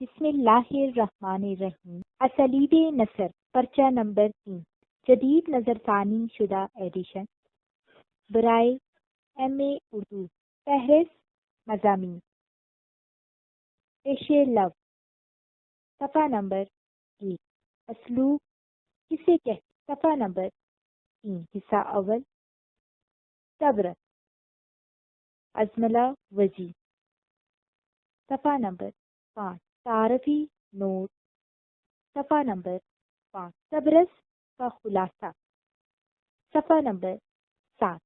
بسم اللہ الرحمن الرحیم۔ اسالیب نثر، پرچہ نمبر 3، جدید نظر ثانی شدہ ایڈیشن، برائے ایم اے اردو، فہرست مضامین، پیش لو، صفحہ نمبر 1، اسلوب کسے کہتے، صفحہ نمبر 3، حصہ اول، صبرت، ازملہ وزی، صفحہ نمبر 5، تعارفی نوٹ، صفحہ نمبر 5، صبرس کا خلاصہ، صفحہ نمبر 7،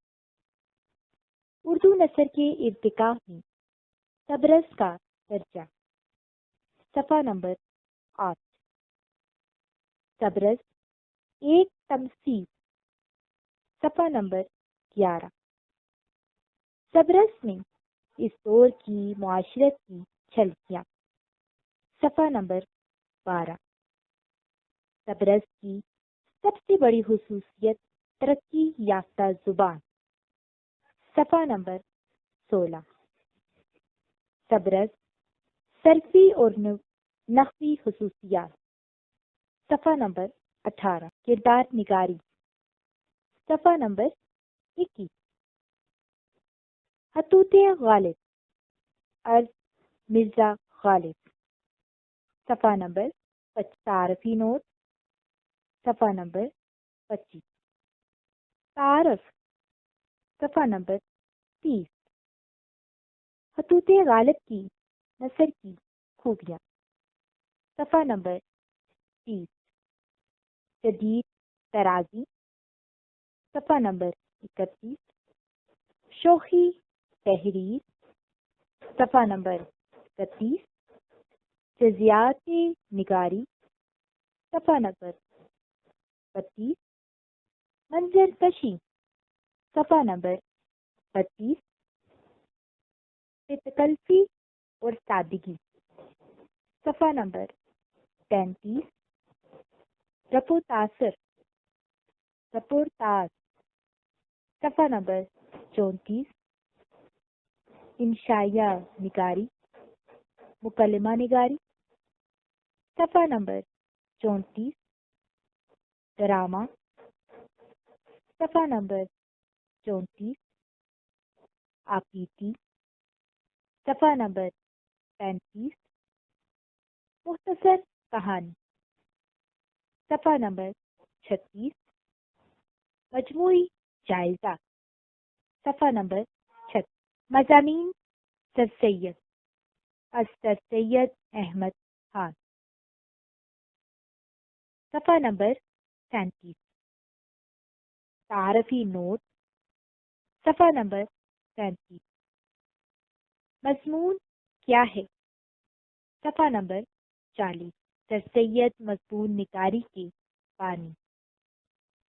اردو نثر کے ارتقاء میں صبرس کا درجہ، صفحہ نمبر 8، صبرس ایک تمثیل، صفحہ نمبر 11، صبرس میں اس دور کی معاشرت کی جھلکیاں، صفحہ نمبر 12، صبرس کی سب سے بڑی خصوصیت ترقی یافتہ زبان، صفحہ نمبر 16، صبرس صرفی اور نحوی خصوصیات، صفحہ نمبر 18، کردار نگاری، صفحہ نمبر 21، خطوط غالب، عرض مرزا غالب، صفحہ نمبر 25، تعارفی نوٹ، صفحہ نمبر 25، تعارف، صفحہ نمبر 30، خطوط غالب کی نثر کی خوبیاں، صفحہ نمبر 30، جدید ترازی، صفحہ نمبر 31، شوخی تحریر، صفحہ نمبر 31، جزیات نگاری، صفحہ نمبر 32، منظر کشی، صفحہ نمبر 32، تکلفی اور سادگی، صفحہ نمبر 35، رفع تاثر، رپورتاژ، صفحہ نمبر 34، انشائیہ نگاری، مکالمہ نگاری، صفحہ نمبر 34، ڈرامہ، صفحہ نمبر 34، آپیتی، صفحہ نمبر 35، مختصر کہانی، صفحہ نمبر 36، مجموعی جائزہ، صفحہ نمبر 36، مضامین سر سید سر سید احمد خان، صفحہ نمبر 37، تعارفی نوٹ، صفحہ نمبر 37، مضمون کیا ہے، صفحہ نمبر 40، سر سید مضمون نگاری کے بانی،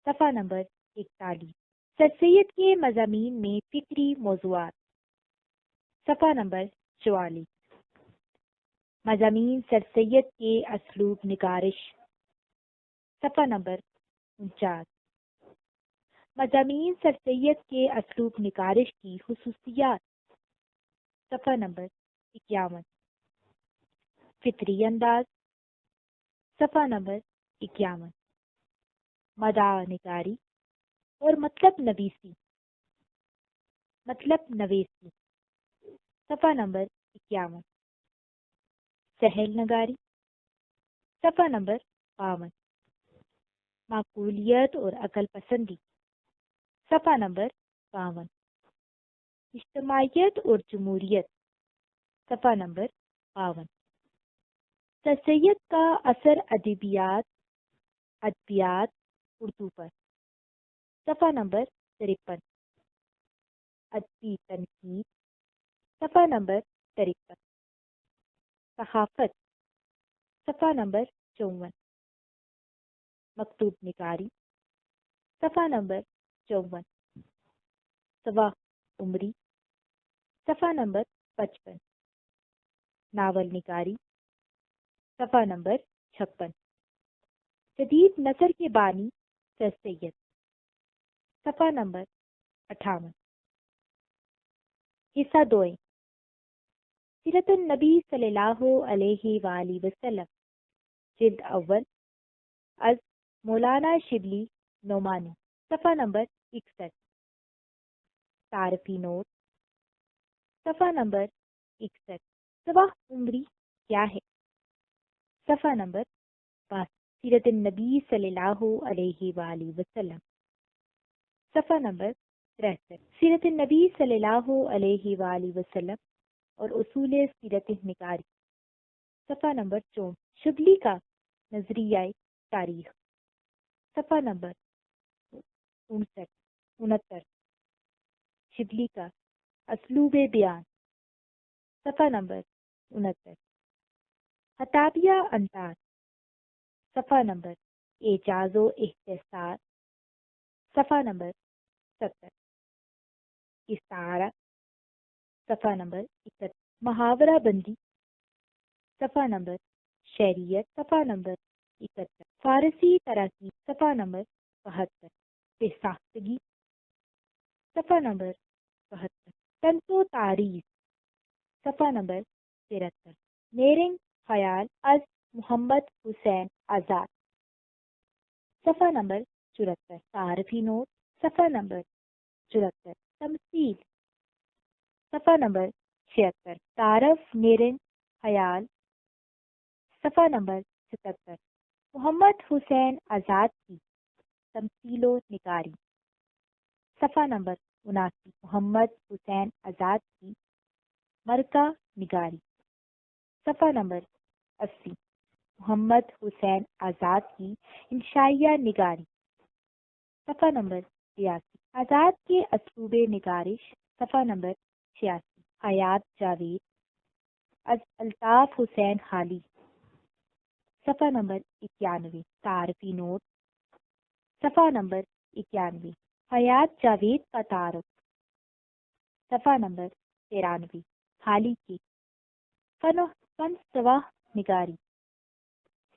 صفحہ نمبر 41، سر سید کے مضامین میں فکری موضوعات، صفحہ نمبر 44، مضامین سر سید کے اسلوب نگارش، صفحہ نمبر 49، مضامین سر سید کے اسلوب نگارش کی خصوصیات، صفحہ نمبر 51، فطری انداز، صفحہ نمبر 51، مداح نگاری اور مطلب نویسی، صفحہ نمبر 51، سہل نگاری، صفحہ نمبر 52، معقولیت اور عقل پسندی، صفحہ نمبر 52، اجتماعیت اور جمہوریت، صفحہ نمبر 52، سر سید کا اثر ادبیات اردو پر، صفحہ نمبر 53، ادبی تنقید، صفحہ نمبر 53، صحافت، صفحہ نمبر 54، مکتوب نگاری، صفحہ نمبر 54، سوا عمری، صفحہ نمبر 55، ناول نگاری، صفحہ نمبر 56، جدید نثر کے بانی سر سید، صفحہ نمبر 58، حصہ دوئیں، سیرت النبی صلی اللہ علیہ وآلہ وسلم، جلد اول، از مولانا شبلی نعمانی، صفحہ نمبر 61۔ تعارفی نوٹ، صفحہ نمبر 61۔ صبح عمری کیا ہے؟ صفحہ نمبر 5۔ سیرت النبی صلی اللہ علیہ وآلہ وسلم، صفحہ نمبر 63۔ سیرت النبی صلی اللہ علیہ وآلہ وسلم اور اصول سیرت نگاری، صفحہ نمبر 64۔ شبلی کا نظریہ تاریخ، صفحہ نمبر 69۔ شبلی کا اسلوب بیان، صفحہ نمبر 69۔ خطابیہ انداز، صفحہ نمبر اعجاز و اختصار، صفحہ نمبر 70۔ استعارہ، صفحہ نمبر 31۔ محاورہ بندی، صفحہ نمبر 66۔ صفحہ نمبر 71۔ فارسی تراکیب، صفحہ نمبر 72۔ بے ساختگی، صفحہ نمبر 72۔ طنز و تعریض، صفحہ نمبر 73۔ نیرنگ خیال از محمد حسین آزاد، صفحہ نمبر 74۔ تعارفی نوٹ، صفحہ نمبر 74۔ تمثیل، صفحہ نمبر 76۔ تعارف نیرنگ خیال، صفحہ نمبر 77۔ محمد حسین آزاد کی تمثیل و نگاری، صفحہ نمبر 79۔ محمد حسین آزاد کی مرکہ نگاری، صفحہ نمبر 80۔ محمد حسین آزاد کی انشائیہ نگاری، صفحہ نمبر 82۔ آزاد کے اسلوب نگارش، صفحہ نمبر 86۔ حیات جاوید از الطاف حسین حالی، صفحہ نمبر 91۔ تعارفی نوٹ، صفحہ نمبر 91۔ حیات جاوید کا تعارف، صفحہ نمبر 93۔ حالی کی فن سواہ نگاری،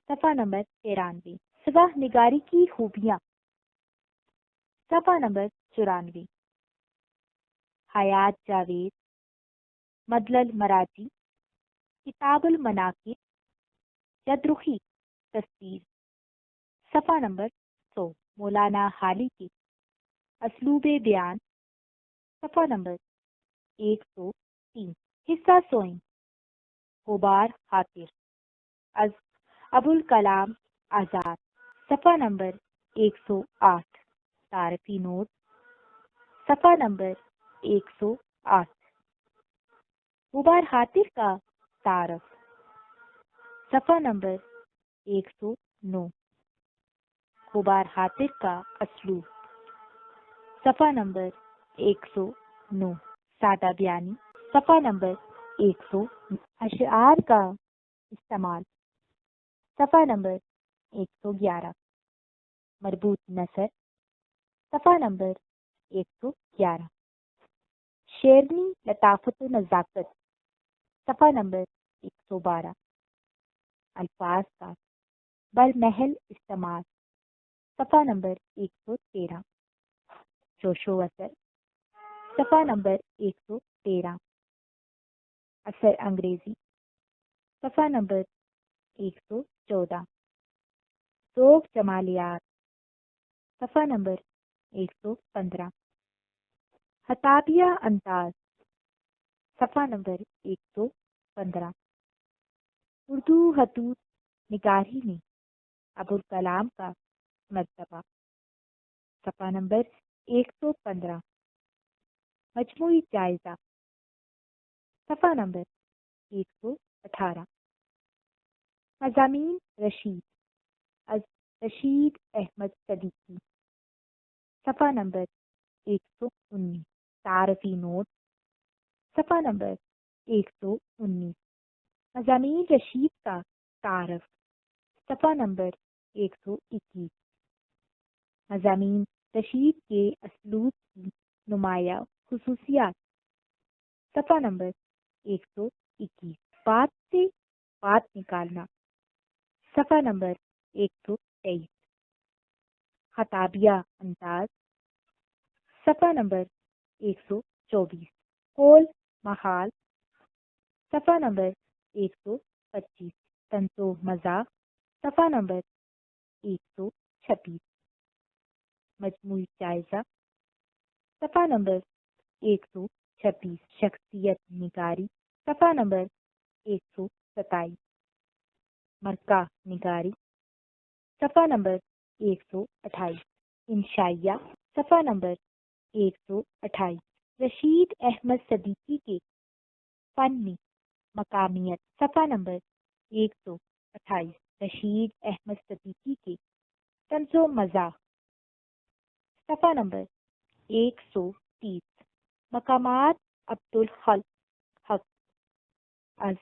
صفحہ نمبر 93۔ سواہ نگاری کی خوبیاں، صفحہ نمبر 94۔ حیات جاوید مدلل مراجی، کتاب المناقب، جدرخی تصویر، صفحہ نمبر 100۔ مولانا حالی کی اسلوب بیان، صفحہ نمبر 103۔ حصہ سوئیں غبار خاطر از ابوالکلام آزاد، صفحہ نمبر 108۔ تعارفی نوٹ، صفحہ نمبر 108۔ غبار خاطر کا تعارف، صفحہ نمبر 109۔ غبار خاطر کا اسلوب، صفحہ نمبر 109۔ سادہ بیانی، صفحہ نمبر 109۔ اشعار کا استعمال، صفحہ نمبر 111۔ مربوط نثر، صفحہ نمبر 111۔ شیرنی لطافت و نزاکت، صفحہ نمبر 112۔ الفاظ کا برمحل استعمال، صفحہ نمبر 113۔ جوش و اثر، صفحہ نمبر 113۔ اثر انگریزی، صفحہ نمبر 114۔ ذوق جمالیات، صفحہ نمبر 115۔ خطابیہ انداز، صفحہ نمبر 115۔ اردو خطوط نگاری میں ابوالکلام کا مرتبہ، صفحہ نمبر 115۔ مجموعی جائزہ، صفحہ نمبر 118۔ مضامین رشید از رشید احمد صدیقی، صفحہ نمبر 119۔ تعارفی نوٹ، صفحہ نمبر 119۔ مضامین رشید کا تعارف، صفحہ نمبر 121۔ مضامین رشید کے اسلوب کی نمایاں خصوصیات، صفحہ نمبر 121۔ بات سے بات نکالنا، صفحہ نمبر 123۔ خطابیہ انداز، صفحہ نمبر 124۔ قول محال، صفحہ نمبر 125 طنز و مزاح، صفحہ نمبر 126 مجموعی جائزہ، صفحہ نمبر 126 شخصیت نگاری، صفحہ نمبر 127 مرکہ نگاری، صفحہ نمبر 128 انشائیہ، صفحہ نمبر 128 رشید احمد صدیقی کے فنی مقامیت، صفحہ نمبر 128 رشید احمد صدیقی کے طنز و مزاح، صفحہ نمبر 130 مقامات عبدالحق از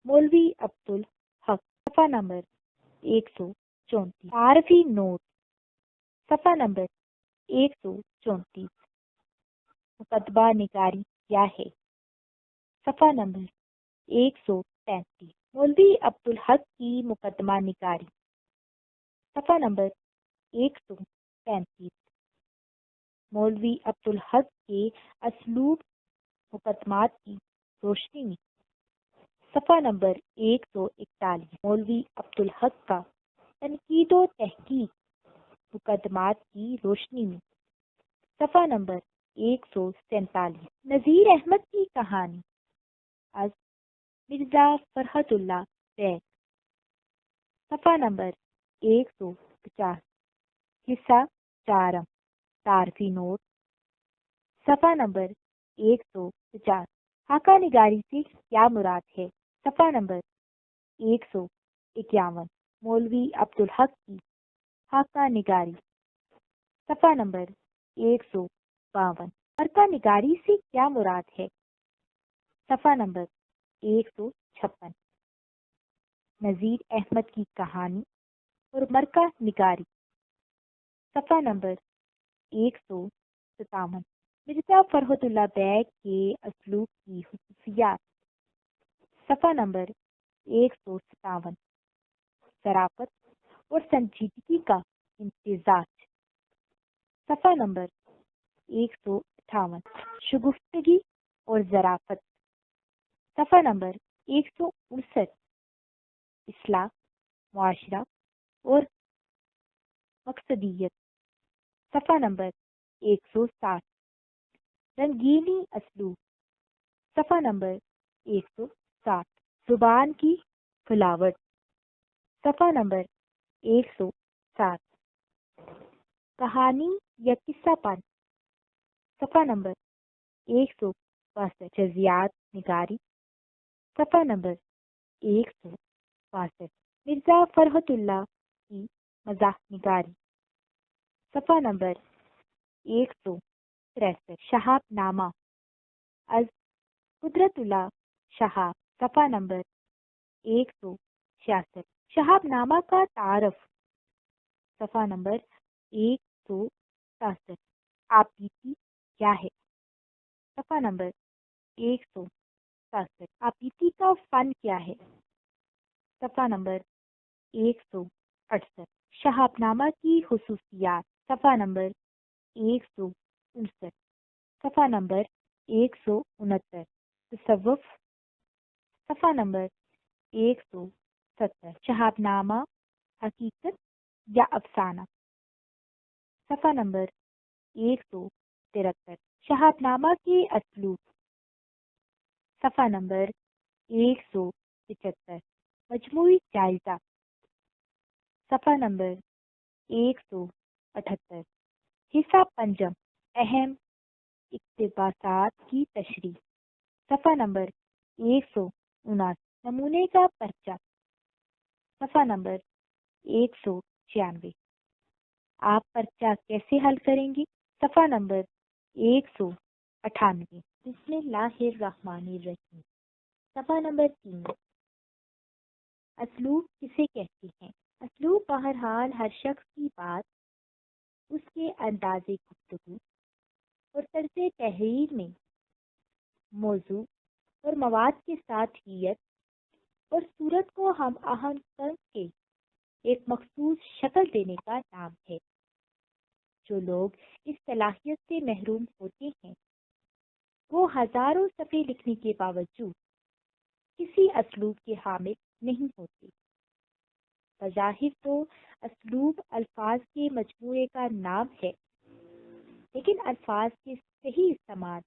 مولوی عبدالحق، صفحہ نمبر 134 عارفی نوٹ، صفحہ نمبر 134 مقدمہ نگاری کیا ہے، صفحہ نمبر 135 مولوی عبدالحق کی مقدمہ نگاری، صفحہ نمبر 135 مولوی عبدالحق کے اسلوب مقدمات کی روشنی میں، صفحہ نمبر 141 مولوی عبدالحق کا تنقید و تحقیق مقدمات کی روشنی میں، صفحہ نمبر 147 نذیر احمد کی کہانی از مرزا فرحت اللہ بیگ، صفحہ نمبر 150 حصہ چارم تعارفی نوٹ، صفحہ نمبر 150 خاکہ نگاری سے کیا مراد ہے، صفحہ نمبر 151 مولوی عبدالحق کی خاکہ نگاری، صفحہ نمبر 152 مرکہ نگاری سے کیا مراد ہے، صفحہ نمبر 156 نذیر احمد کی کہانی اور مرکہ نگاری، صفحہ نمبر 157 مرزا فرحت اللہ بیگ کے اسلوب کی خصوصیات، صفحہ نمبر 157 ظرافت اور سنجیدگی کا امتزاج، صفحہ نمبر 158 شگفتگی اور ظرافت، صفحہ نمبر 159 اصلاح معاشرہ اور مقصدیت، صفحہ نمبر 160 رنگینی اسلوب، صفحہ نمبر 160 زبان کی پھلاوٹ، صفحہ نمبر 160 کہانی یا قصہ پن، صفحہ نمبر 162 جزیات نگاری، صفحہ نمبر 162 مرزا فرحت اللہ کی مزاح نگاری، صفحہ نمبر 163 شہاب نامہ از قدرت اللہ شہاب، صفحہ نمبر 166 شہاب نامہ کا تعارف، صفحہ نمبر 166 آپیتی کیا ہے، صفحہ نمبر 167 آپیتی کا فن کیا ہے، صفحہ نمبر 168 شہاب نامہ کی خصوصیات، صفحہ نمبر 159 صفحہ نمبر 169 تصوف، صفحہ نمبر 170 شہاب نامہ حقیقت یا افسانہ، صفحہ نمبر 173 شہاب نامہ کے اسلوب، صفحہ نمبر 175 مجموعی جائزہ، صفحہ نمبر 178 حصہ پنجم اہم اقتباسات کی تشریح، صفحہ نمبر 179 نمونے کا پرچہ، صفحہ نمبر 196 آپ پرچہ کیسے حل کریں گے، صفحہ نمبر 198 بسم اللہ الرحمن الرحیم، صفحہ نمبر 3 اسلوب کسے کہتے ہیں، اسلوب بہرحال ہر شخص کی بات، اس کے انداز گفتگو اور طرز تحریر میں موضوع اور مواد کے ساتھ ہیت اور صورت کو ہم آہنگ کر کے ایک مخصوص شکل دینے کا نام ہے۔ جو لوگ اس صلاحیت سے محروم ہوتے ہیں وہ ہزاروں صفحے لکھنے کے باوجود کسی اسلوب کے حامل نہیں ہوتے۔ بظاہر تو اسلوب الفاظ کے مجموعے کا نام ہے، لیکن الفاظ کے صحیح استعمال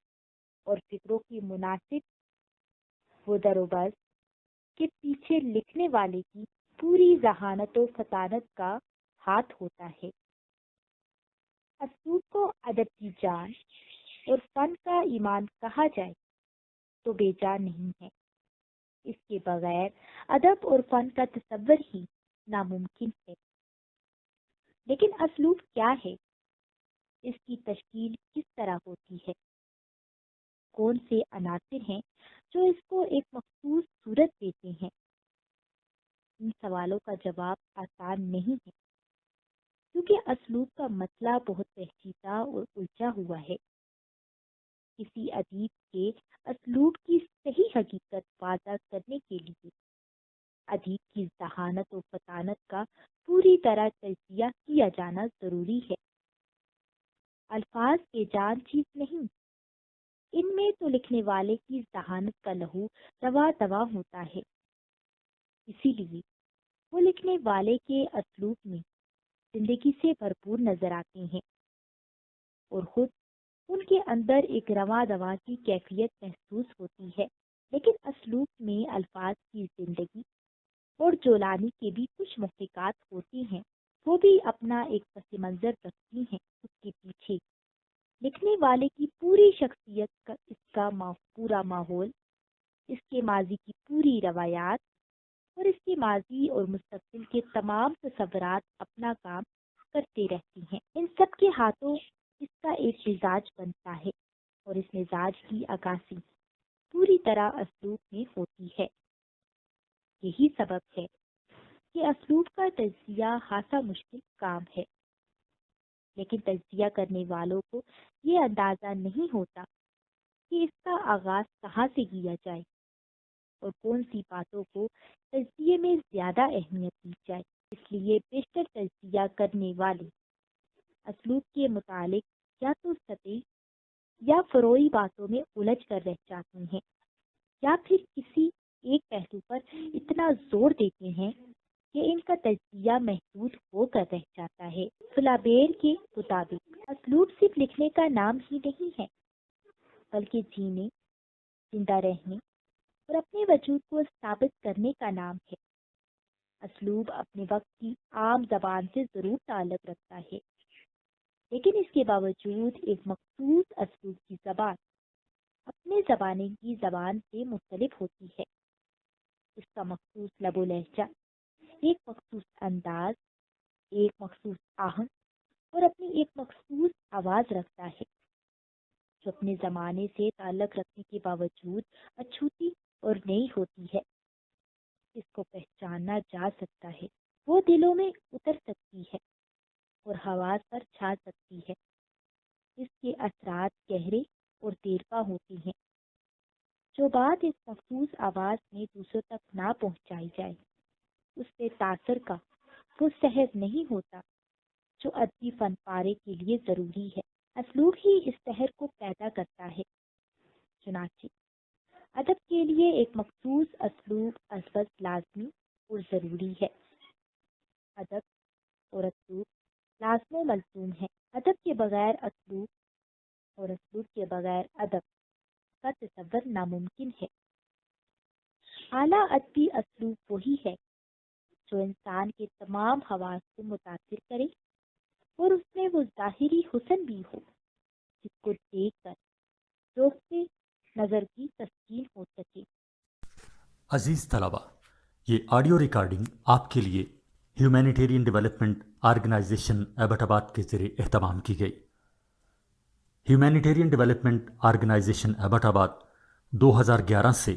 اور فکروں کی مناسب و دروبر کے پیچھے لکھنے والے کی پوری ذہانت و فطانت کا ہاتھ ہوتا ہے۔ اسلوب کو ادب کی جان اور فن کا ایمان کہا جائے تو بے جان نہیں ہے۔ اس کے بغیر ادب اور فن کا تصور ہی ناممکن ہے۔ لیکن اسلوب کیا ہے؟ اس کی تشکیل کس طرح ہوتی ہے؟ کون سے عناصر ہیں جو اس کو ایک مخصوص صورت دیتے ہیں؟ ان سوالوں کا جواب آسان نہیں ہے، کیونکہ اسلوب کا مسئلہ بہت پیچیدہ اور الجھا ہوا ہے۔ کسی ادیب کے اسلوب کی صحیح حقیقت واضح کرنے کے لیے ادیب کی ذہانت و فطانت کا پوری طرح تجزیہ کیا جانا ضروری ہے۔ الفاظ بے جان چیز نہیں، ان میں تو لکھنے والے کی ذہانت کا لہو رواں دواں ہوتا ہے۔ اسی لیے وہ لکھنے والے کے اسلوب میں زندگی سے بھرپور نظر آتے ہیں اور خود ان کے اندر ایک رواں دواں کی کیفیت محسوس ہوتی ہے۔ لیکن اسلوب میں الفاظ کی زندگی اور جولانی کے بھی کچھ محرکات ہوتی ہیں، وہ بھی اپنا ایک پس منظر رکھتی ہیں۔ اس کے پیچھے لکھنے والے کی پوری شخصیت کا، اس کا پورا ماحول، اس کے ماضی کی پوری روایات اور اس کے ماضی اور مستقبل کے تمام تصورات اپنا کام کرتے رہتی ہیں۔ ان سب کے ہاتھوں اس کا ایک مزاج بنتا ہے اور اس مزاج کی عکاسی پوری طرح اسلوب میں ہوتی ہے۔ یہی سبب ہے کہ اسلوب کا تجزیہ خاصا مشکل کام ہے، لیکن تجزیہ کرنے والوں کو یہ اندازہ نہیں ہوتا کہ اس کا آغاز کہاں سے کیا جائے اور کون سی باتوں کو تجزیے میں زیادہ اہمیت دی جائے۔ اس لیے بیشتر تجزیہ کرنے والے اسلوب کے متعلق یا تو سطحی یا فروعی باتوں میں الجھ کر رہ جاتے ہیں، یا پھر کسی ایک پہلو پر اتنا زور دیتے ہیں کہ ان کا تجزیہ محدود ہو کر رہ جاتا ہے۔ فلابیر کے مطابق اسلوب صرف لکھنے کا نام ہی نہیں ہے، بلکہ جینے، زندہ رہنے اور اپنے وجود کو ثابت کرنے کا نام ہے۔ اسلوب اپنے وقت کی عام زبان سے ضرور تعلق رکھتا ہے، لیکن اس کے باوجود ایک مخصوص اسلوب کی زبان اپنے زمانے کی زبان سے مختلف ہوتی ہے۔ اس کا مخصوص لب و لہجہ، ایک مخصوص انداز، ایک مخصوص آہنگ اور اپنی ایک مخصوص آواز رکھتا ہے، جو اپنے زمانے سے تعلق رکھنے کے باوجود اچھوتی اور نئی ہوتی ہے۔ اس کو پہچانا جا سکتا ہے، وہ دلوں میں اتر سکتی ہے اور حواس پر چھا سکتی ہے۔ اس کے اثرات گہرے اور دیرپا ہوتی ہیں۔ جو بات اس مخصوص آواز میں دوسروں تک نہ پہنچائی جائے، اس پہ تاثر کا وہ سحر نہیں ہوتا جو ادبی فن پارے کے لیے ضروری ہے۔ اسلوب ہی اس سحر کو پیدا کرتا ہے۔ چنانچہ ادب کے لیے ایک مخصوص اسلوب ازبز لازمی اور ضروری ہے۔ ادب اور اسلوب لازم و ملزوم ہے۔ ادب کے بغیر اسلوب اور اسلوب کے بغیر ادب کا تصور ناممکن ہے۔ اعلیٰ ادبی اسلوب وہی ہے جو انسان کے تمام حواس کو متاثر کرے اور اس میں وہ ظاہری حسن بھی ہو جس کو دیکھ کر ذوق نظر کی تسکین ہو سکے۔ عزیز طلبہ، یہ آڈیو ریکارڈنگ آپ کے لیے ہیومینیٹیرین ڈیولپمنٹ آرگنائزیشن ایبٹ آباد کے ذریعے اہتمام کی گئی۔ ہیومینیٹیرین ڈیولپمنٹ آرگنائزیشن ایبٹ آباد 2011 سے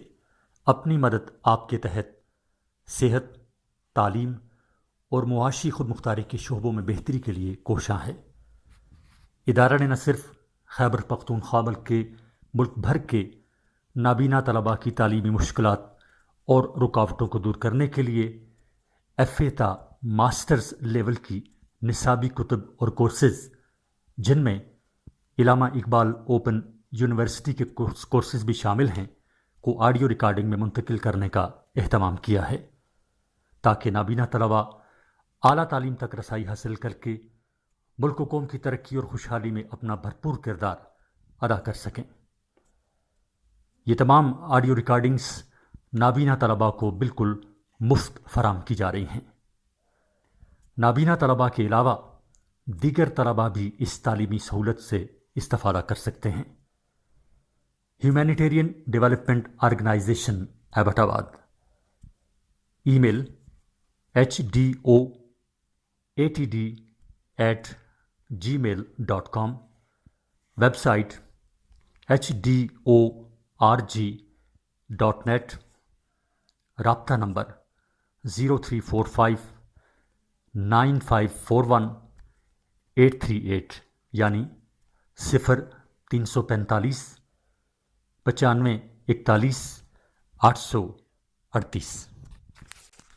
اپنی مدد آپ کے تحت صحت، تعلیم اور معاشی خود مختاری کے شعبوں میں بہتری کے لیے کوشاں ہے۔ ادارہ نے نہ صرف خیبر پختونخوا بلکہ ملک بھر کے نابینا طلباء کی تعلیمی مشکلات اور رکاوٹوں کو دور کرنے کے لیے ایف اے تا ماسٹرز لیول کی نصابی کتب اور کورسز، جن میں علامہ اقبال اوپن یونیورسٹی کے کورسز بھی شامل ہیں، کو آڈیو ریکارڈنگ میں منتقل کرنے کا اہتمام کیا ہے تاکہ نابینا طلباء اعلیٰ تعلیم تک رسائی حاصل کر کے ملک و قوم کی ترقی اور خوشحالی میں اپنا بھرپور کردار ادا کر سکیں۔ یہ تمام آڈیو ریکارڈنگز نابینا طلباء کو بالکل مفت فراہم کی جا رہی ہیں۔ نابینا طلباء کے علاوہ دیگر طلباء بھی اس تعلیمی سہولت سے استفادہ کر سکتے ہیں۔ ہیومینیٹیرین ڈیولپمنٹ آرگنائزیشن ایبٹ آباد، ای میل HDOATD@gmail.com، ویب سائٹ HDORG.net، رابطہ نمبر 03459541 یعنی 0345 9541 838۔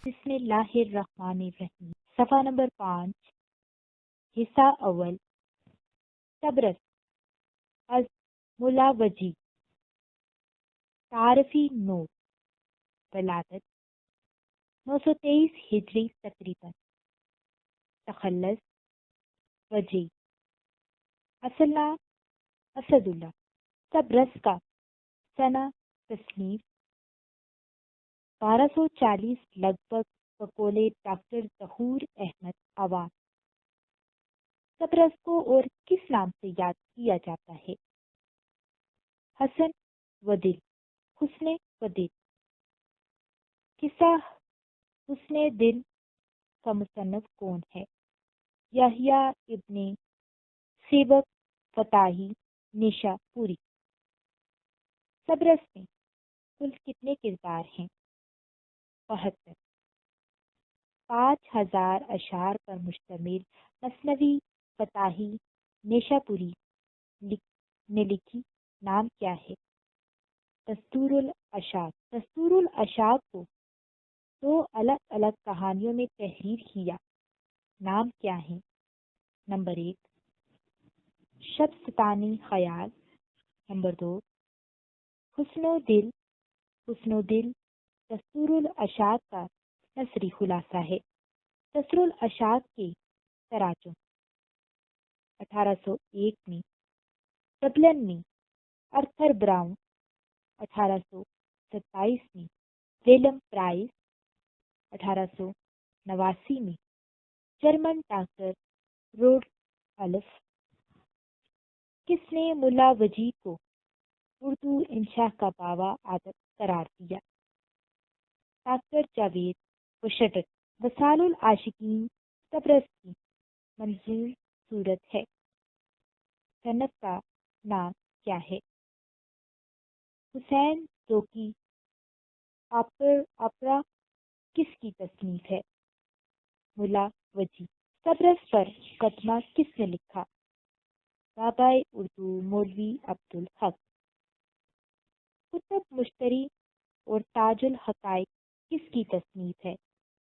بسم اللہ الرحمن الرحیم۔ صفحہ نمبر 5، حصہ اول، تبرز از ملا وجی، تعارفی نوٹ، ولادت 923 ہجری تقریباً، تخلص وجی، اصل نام اسد اللہ، تبرز کا سنہ تصنیف 1240 لگ بھگ بقول ڈاکٹر ظہور احمد عوام۔ تبرز کو اور کس نام سے یاد کیا جاتا ہے؟ حسن و دل، حسن و دل۔ قصہ حسن دل کا مصنف کون ہے؟ یحییٰ ابن سبق فتاحی نیشا پوری۔ تبرز میں کل کتنے کردار ہیں؟ 72۔ 5000 اشعار پر مشتمل مثنوی فتاحی نیشا پوری نے لکھی نام کیا ہے؟ دستور الاشعار۔ دستور الاشعار کو 2 الگ الگ کہانیوں میں تحریر کیا، نام کیا ہے؟ نمبر 1 شب ستانی خیال، نمبر 2 حسن و دل۔ حسن و دل دستور الاشعار کا نثری خلاصہ ہے۔ دستور الاشعار کے تراجم 1801 میں ڈبلن میں آرتھر براؤن، 1827 میں ویلیم پرائس، 1889 میں جرمن ڈاکٹر رودولف۔ کس نے ملا وجی کو اردو انشاء کا بابا عادت قرار دیا؟ ڈاکٹر جاوید بشٹر۔ وصال العاشقین تبرز کی منظور صورت ہے، صنف کا نام کیا ہے؟ حسین ذوقی آپرا کس کی تصنیف ہے؟ ملا وجی۔ تبرز پر مقدمہ کس نے لکھا؟ بابائے اردو مولوی عبدالحق۔ کتب مشتری اور تاج الحقائق کس کی تصنیف ہے؟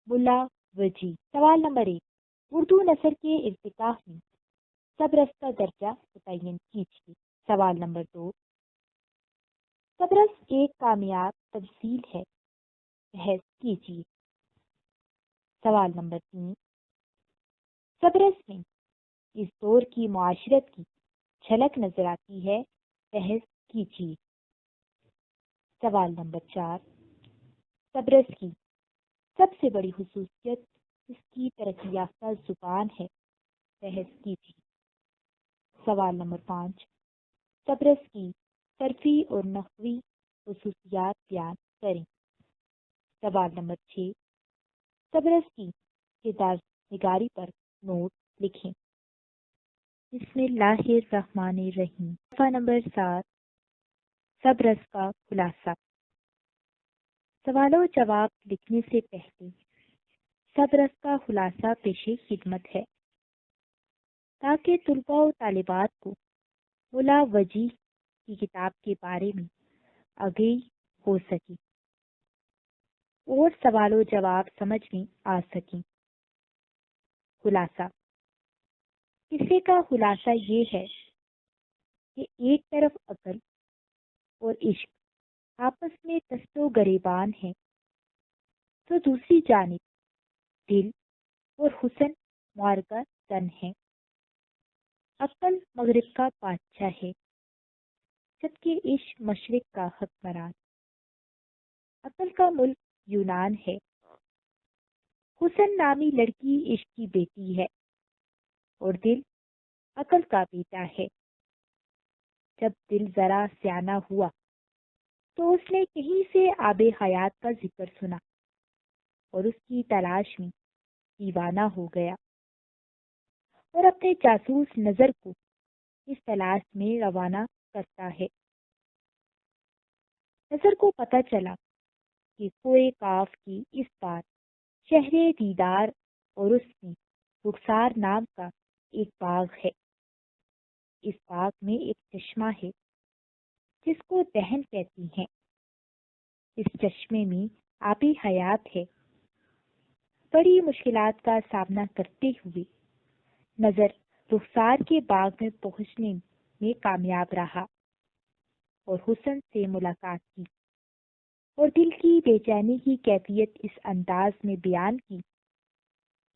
ملا وجی۔ سوال نمبر 1، اردو نثر کے ارتقاء میں تبرز کا درجہ متعین کیجیے۔ سوال نمبر 2، تبرز ایک کامیاب تمثیل ہے، بحث کیجیے۔ سوال نمبر 3، تبرز میں اس دور کی معاشرت کی جھلک نظر آتی ہے، بحث کیجیے۔ سوال نمبر 4، تبرز کی سب سے بڑی خصوصیت اس کی ترقی یافتہ زبان ہے، بحث کیجیے۔ سوال نمبر 5، تبرز کی صرفی اور نحوی خصوصیات بیان کریں۔ سوال نمبر 6، تبرز کی کردار نگاری پر نوٹ لکھیں۔ بسم اللہ الرحمن الرحیم۔ صفحہ نمبر 7، تبرز کا خلاصہ۔ سوال و جواب لکھنے سے پہلے تبرز کا خلاصہ پیش خدمت ہے تاکہ طلباء و طالبات کو ملا وجی کی کتاب کے بارے میں آگہی ہو سکے اور سوال و جواب سمجھ میں آ سکیں۔ خلاصہ۔ قصے کا خلاصہ یہ ہے کہ ایک طرف عقل اور عشق آپس میں دست و گریبان ہیں، تو دوسری جانب دل اور حسن معرکہ زن ہیں۔ عقل مغرب کا بادشاہ ہے، جبکہ عشق مشرق کا حکمران۔ عقل کا ملک یونان ہے، حسن نامی لڑکی عشق کی بیٹی ہے، اور دل عقل کا بیٹا ہے۔ جب دل ذرا سیانہ ہوا تو اس نے کہیں سے آب حیات کا ذکر سنا اور اس کی تلاش میں دیوانہ ہو گیا، اور اپنے جاسوس نظر کو اس تلاش میں روانہ کرتا ہے۔ نظر کو پتہ چلا کہ کوئے کاف کی اس بار شہر دیدار اور اس میں رخسار نام کا ایک باغ ہے۔ اس باغ میں ایک چشمہ ہے جس کو دہن کہتی ہیں۔ اس چشمے میں آبی حیات ہے۔ بڑی مشکلات کا سامنا کرتے ہوئے نظر رخسار کے باغ میں پہنچنے میں کامیاب رہا اور حسن سے ملاقات کی، اور دل کی بے چینی کی کیفیت اس انداز میں بیان کی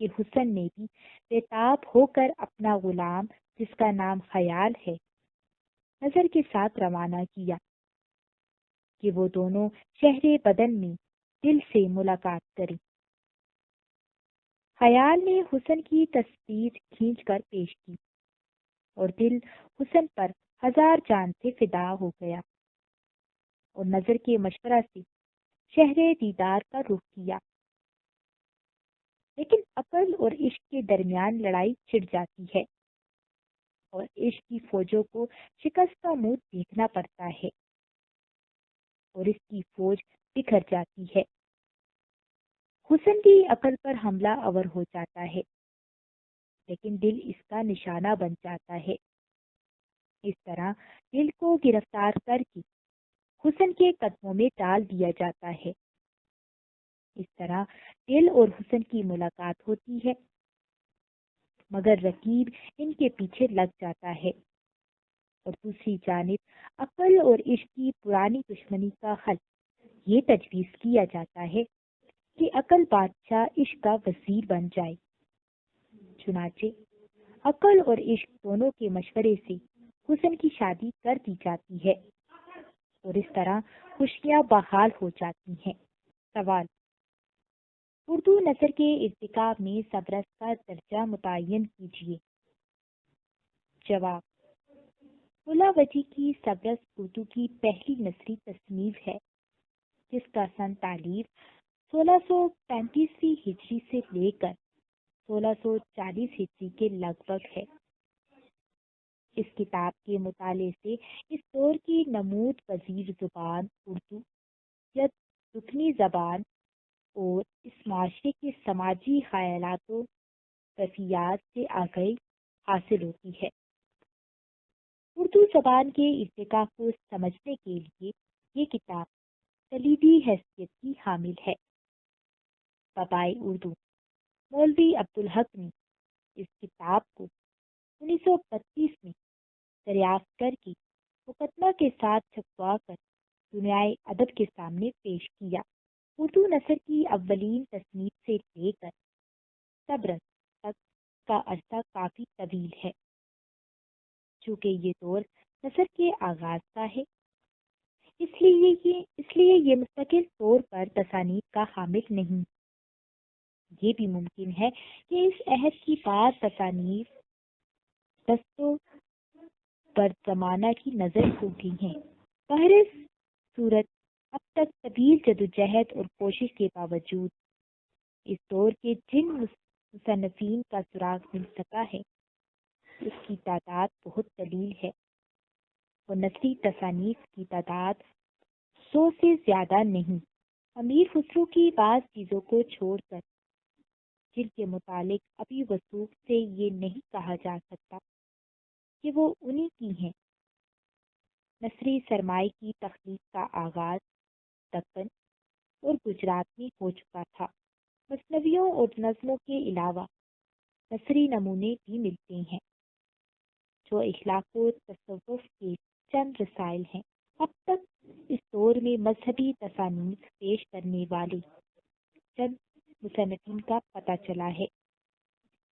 کہ حسن نے بھی بےتاب ہو کر اپنا غلام، جس کا نام خیال ہے، نظر کے ساتھ روانہ کیا کہ وہ دونوں شہر بدن میں دل سے ملاقات کریں۔ خیال نے حسن کی تصویر کھینچ کر پیش کی، اور دل حسن پر ہزار جان سے فدا ہو گیا، اور نظر کے مشورہ سے شہر دیدار کا رخ کیا۔ لیکن عقل اور عشق کے درمیان لڑائی چھڑ جاتی ہے، اور عشق کی فوجوں کو شکست کا منہ دیکھنا پڑتا ہے، اور اس کی فوج بکھر جاتی ہے۔ حسن بھی عقل پر حملہ آور ہو جاتا ہے، لیکن دل اس کا نشانہ بن جاتا ہے۔ اس طرح دل کو گرفتار کر کے حسن کے قدموں میں ڈال دیا جاتا ہے۔ اس طرح دل اور حسن کی ملاقات ہوتی ہے، مگر رقیب ان کے پیچھے لگ جاتا ہے، اور دوسری جانب عقل اور عشق کی پرانی دشمنی کا حل یہ تجویز کیا جاتا ہے کہ عقل بادشاہ عشق کا وزیر بن جائے۔ چنانچہ عقل اور عشق دونوں کے مشورے سے حسن کی شادی کر دی جاتی ہے، اور اس طرح خوشیاں بحال ہو جاتی ہیں۔ سوال: اردو نثر کے ارتکاب میں سبرس کا درجہ متعین کیجیے۔ جواب: ملا وجی کی سبرس اردو کی پہلی نثری تصنیف ہے، جس کا سن تالیف 1635 ہجری سے لے کر 1640 ہجری کے لگ بھگ ہے۔ اس کتاب کے مطالعے سے اس دور کی نمود پذیر زبان اردو یا دکنی زبان اور اس معاشرے کے سماجی خیالات و کیفیات سے آگاہی حاصل ہوتی ہے۔ اردو زبان کے ارتقاء کو سمجھنے کے لیے یہ کتاب کلیدی حیثیت کی حامل ہے۔ بابائے اردو مولوی عبدالحق نے اس کتاب کو 1932 میں دریافت کر کے مقدمہ کے ساتھ چھپوا کر دنیائے ادب کے سامنے پیش کیا۔ اردو نثر کی اولین تصنیف سے لے کر سبرس تک کا عرصہ کافی طویل ہے۔ چونکہ یہ دور نثر کے آغاز کا ہے، اس لیے یہ مستقل طور پر تصانیف کا حامل نہیں۔ یہ بھی ممکن ہے کہ اس عہد کی بعض تصانیف دست و برزمانہ کی نظر ہوتی ہیں۔ بہر صورت اب تک طویل جدوجہد اور کوشش کے باوجود اس دور کے جن مصنفین کا سراغ مل سکا ہے، اس کی تعداد بہت قلیل ہے، اور نثری تصانیف کی تعداد 100 سے زیادہ نہیں۔ امیر خسرو کی بعض چیزوں کو چھوڑ کر، جن کے متعلق ابھی وثوق سے یہ نہیں کہا جا سکتا کہ وہ انہی کی ہیں، نثری سرمائے کی تخلیق کا آغاز دکن اور گجرات میں ہو چکا تھا۔ مثنویوں اور نظموں کے علاوہ نثری نمونے بھی ملتے ہیں، جو اخلاق و تصوف کے چند رسائل ہیں۔ اب تک اس دور میں مذہبی تصانیف پیش کرنے والے چند مصنفین کا پتہ چلا ہے۔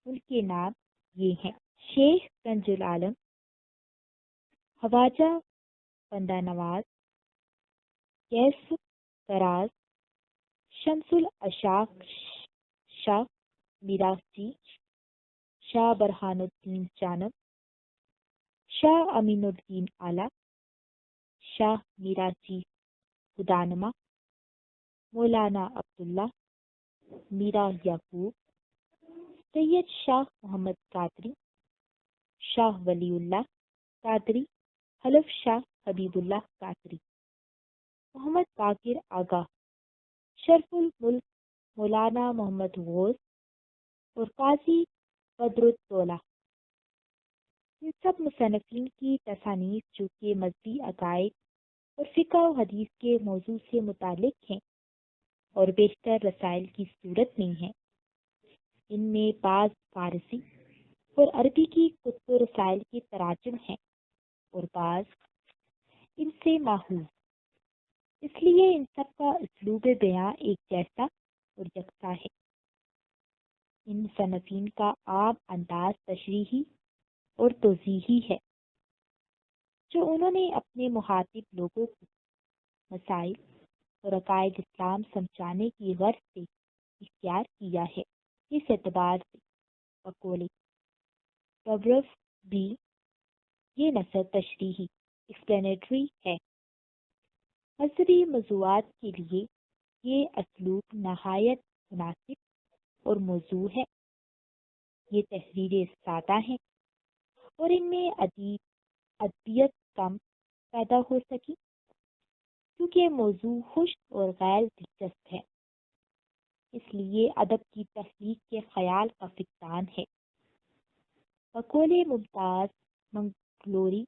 ان کے نام یہ ہیں: شیخ کنج العالم، خواجہ بندہ نواز، قیس دراز، شمس الاشاق شاہ میراثی، شاہ برہان الدین جانب، شاہ امین الدین آلہ، شاہ میراثی خدانما، مولانا عبداللہ، میرا یعقوب، سید شاہ محمد قادری، شاہ ولی اللہ قادری، حلف شاہ حبیب اللہ قادری، محمد باقر آگا، شرف الملک مولانا محمد غوث اور قاضی بدر الدولہ۔ ان سب مصنفین کی تصانیف جو کہ مذہبی عقائد اور فقہ و حدیث کے موضوع سے متعلق ہیں اور بیشتر رسائل کی صورت میں ہیں، ان میں بعض فارسی اور عربی کی کتب و رسائل کے تراجم ہیں اور بعض ان سے ماخوذ، اس لیے ان سب کا اسلوب بیاں ایک جیسا اور یکساں ہے۔ ان مصنفین کا عام انداز تشریحی اور توضیحی ہے، جو انہوں نے اپنے مخاطب لوگوں کو مسائل اور عقائد اسلام سمجھانے کی غرض سے اختیار کیا ہے۔ اس اعتبار سے بقول پروورب بھی یہ نثر تشریحی ایکسپلینیٹری ہے۔ مذہبی موضوعات کے لیے یہ اسلوب نہایت مناسب اور موزوں ہے۔ یہ تحریریں سادہ ہیں اور ان میں ادبیت کم پیدا ہو سکی، کیونکہ موضوع خشک اور غیر دلچسپ ہے، اس لیے ادب کی تخلیق کے خیال کا فقدان ہے۔ بقول ممتاز منگلوری،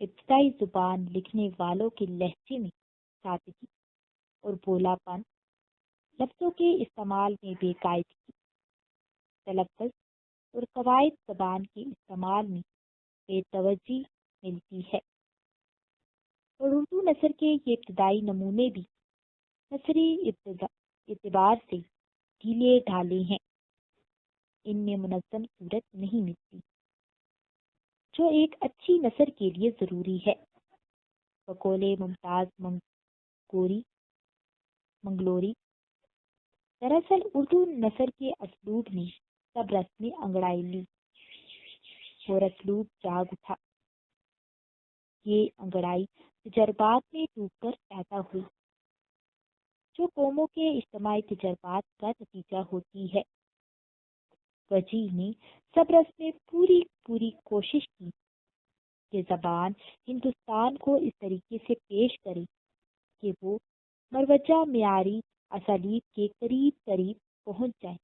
ابتدائی زبان لکھنے والوں کے لہجے میں سادگی اور بولا پن، لفظوں کے استعمال میں بے قاعدگی، تلفظ اور قواعد زبان کے استعمال میں بے توجہی ملتی ہے، اور اردو نثر کے یہ ابتدائی نمونے بھی نثری اعتبار سے ڈھیلے ڈھالے ہیں۔ ان میں منظم صورت نہیں ملتی، جو ایک اچھی نثر کے لیے ضروری ہے۔ بقول ممتاز منگلوری، دراصل اردو نثر کے اسلوب نے سب رسم انگڑائی لی اور اسلوب جاگ اٹھا۔ یہ انگڑائی تجربات میں ڈوب کر پیدا ہوئی، جو قوموں کے اجتماعی تجربات کا نتیجہ ہوتی ہے۔ وجیح نے صبرس میں پوری کوشش کی کہ زبان ہندوستان کو اس طریقے سے پیش کرے کہ وہ مروجہ معیاری اسالیب کے قریب پہنچ جائے،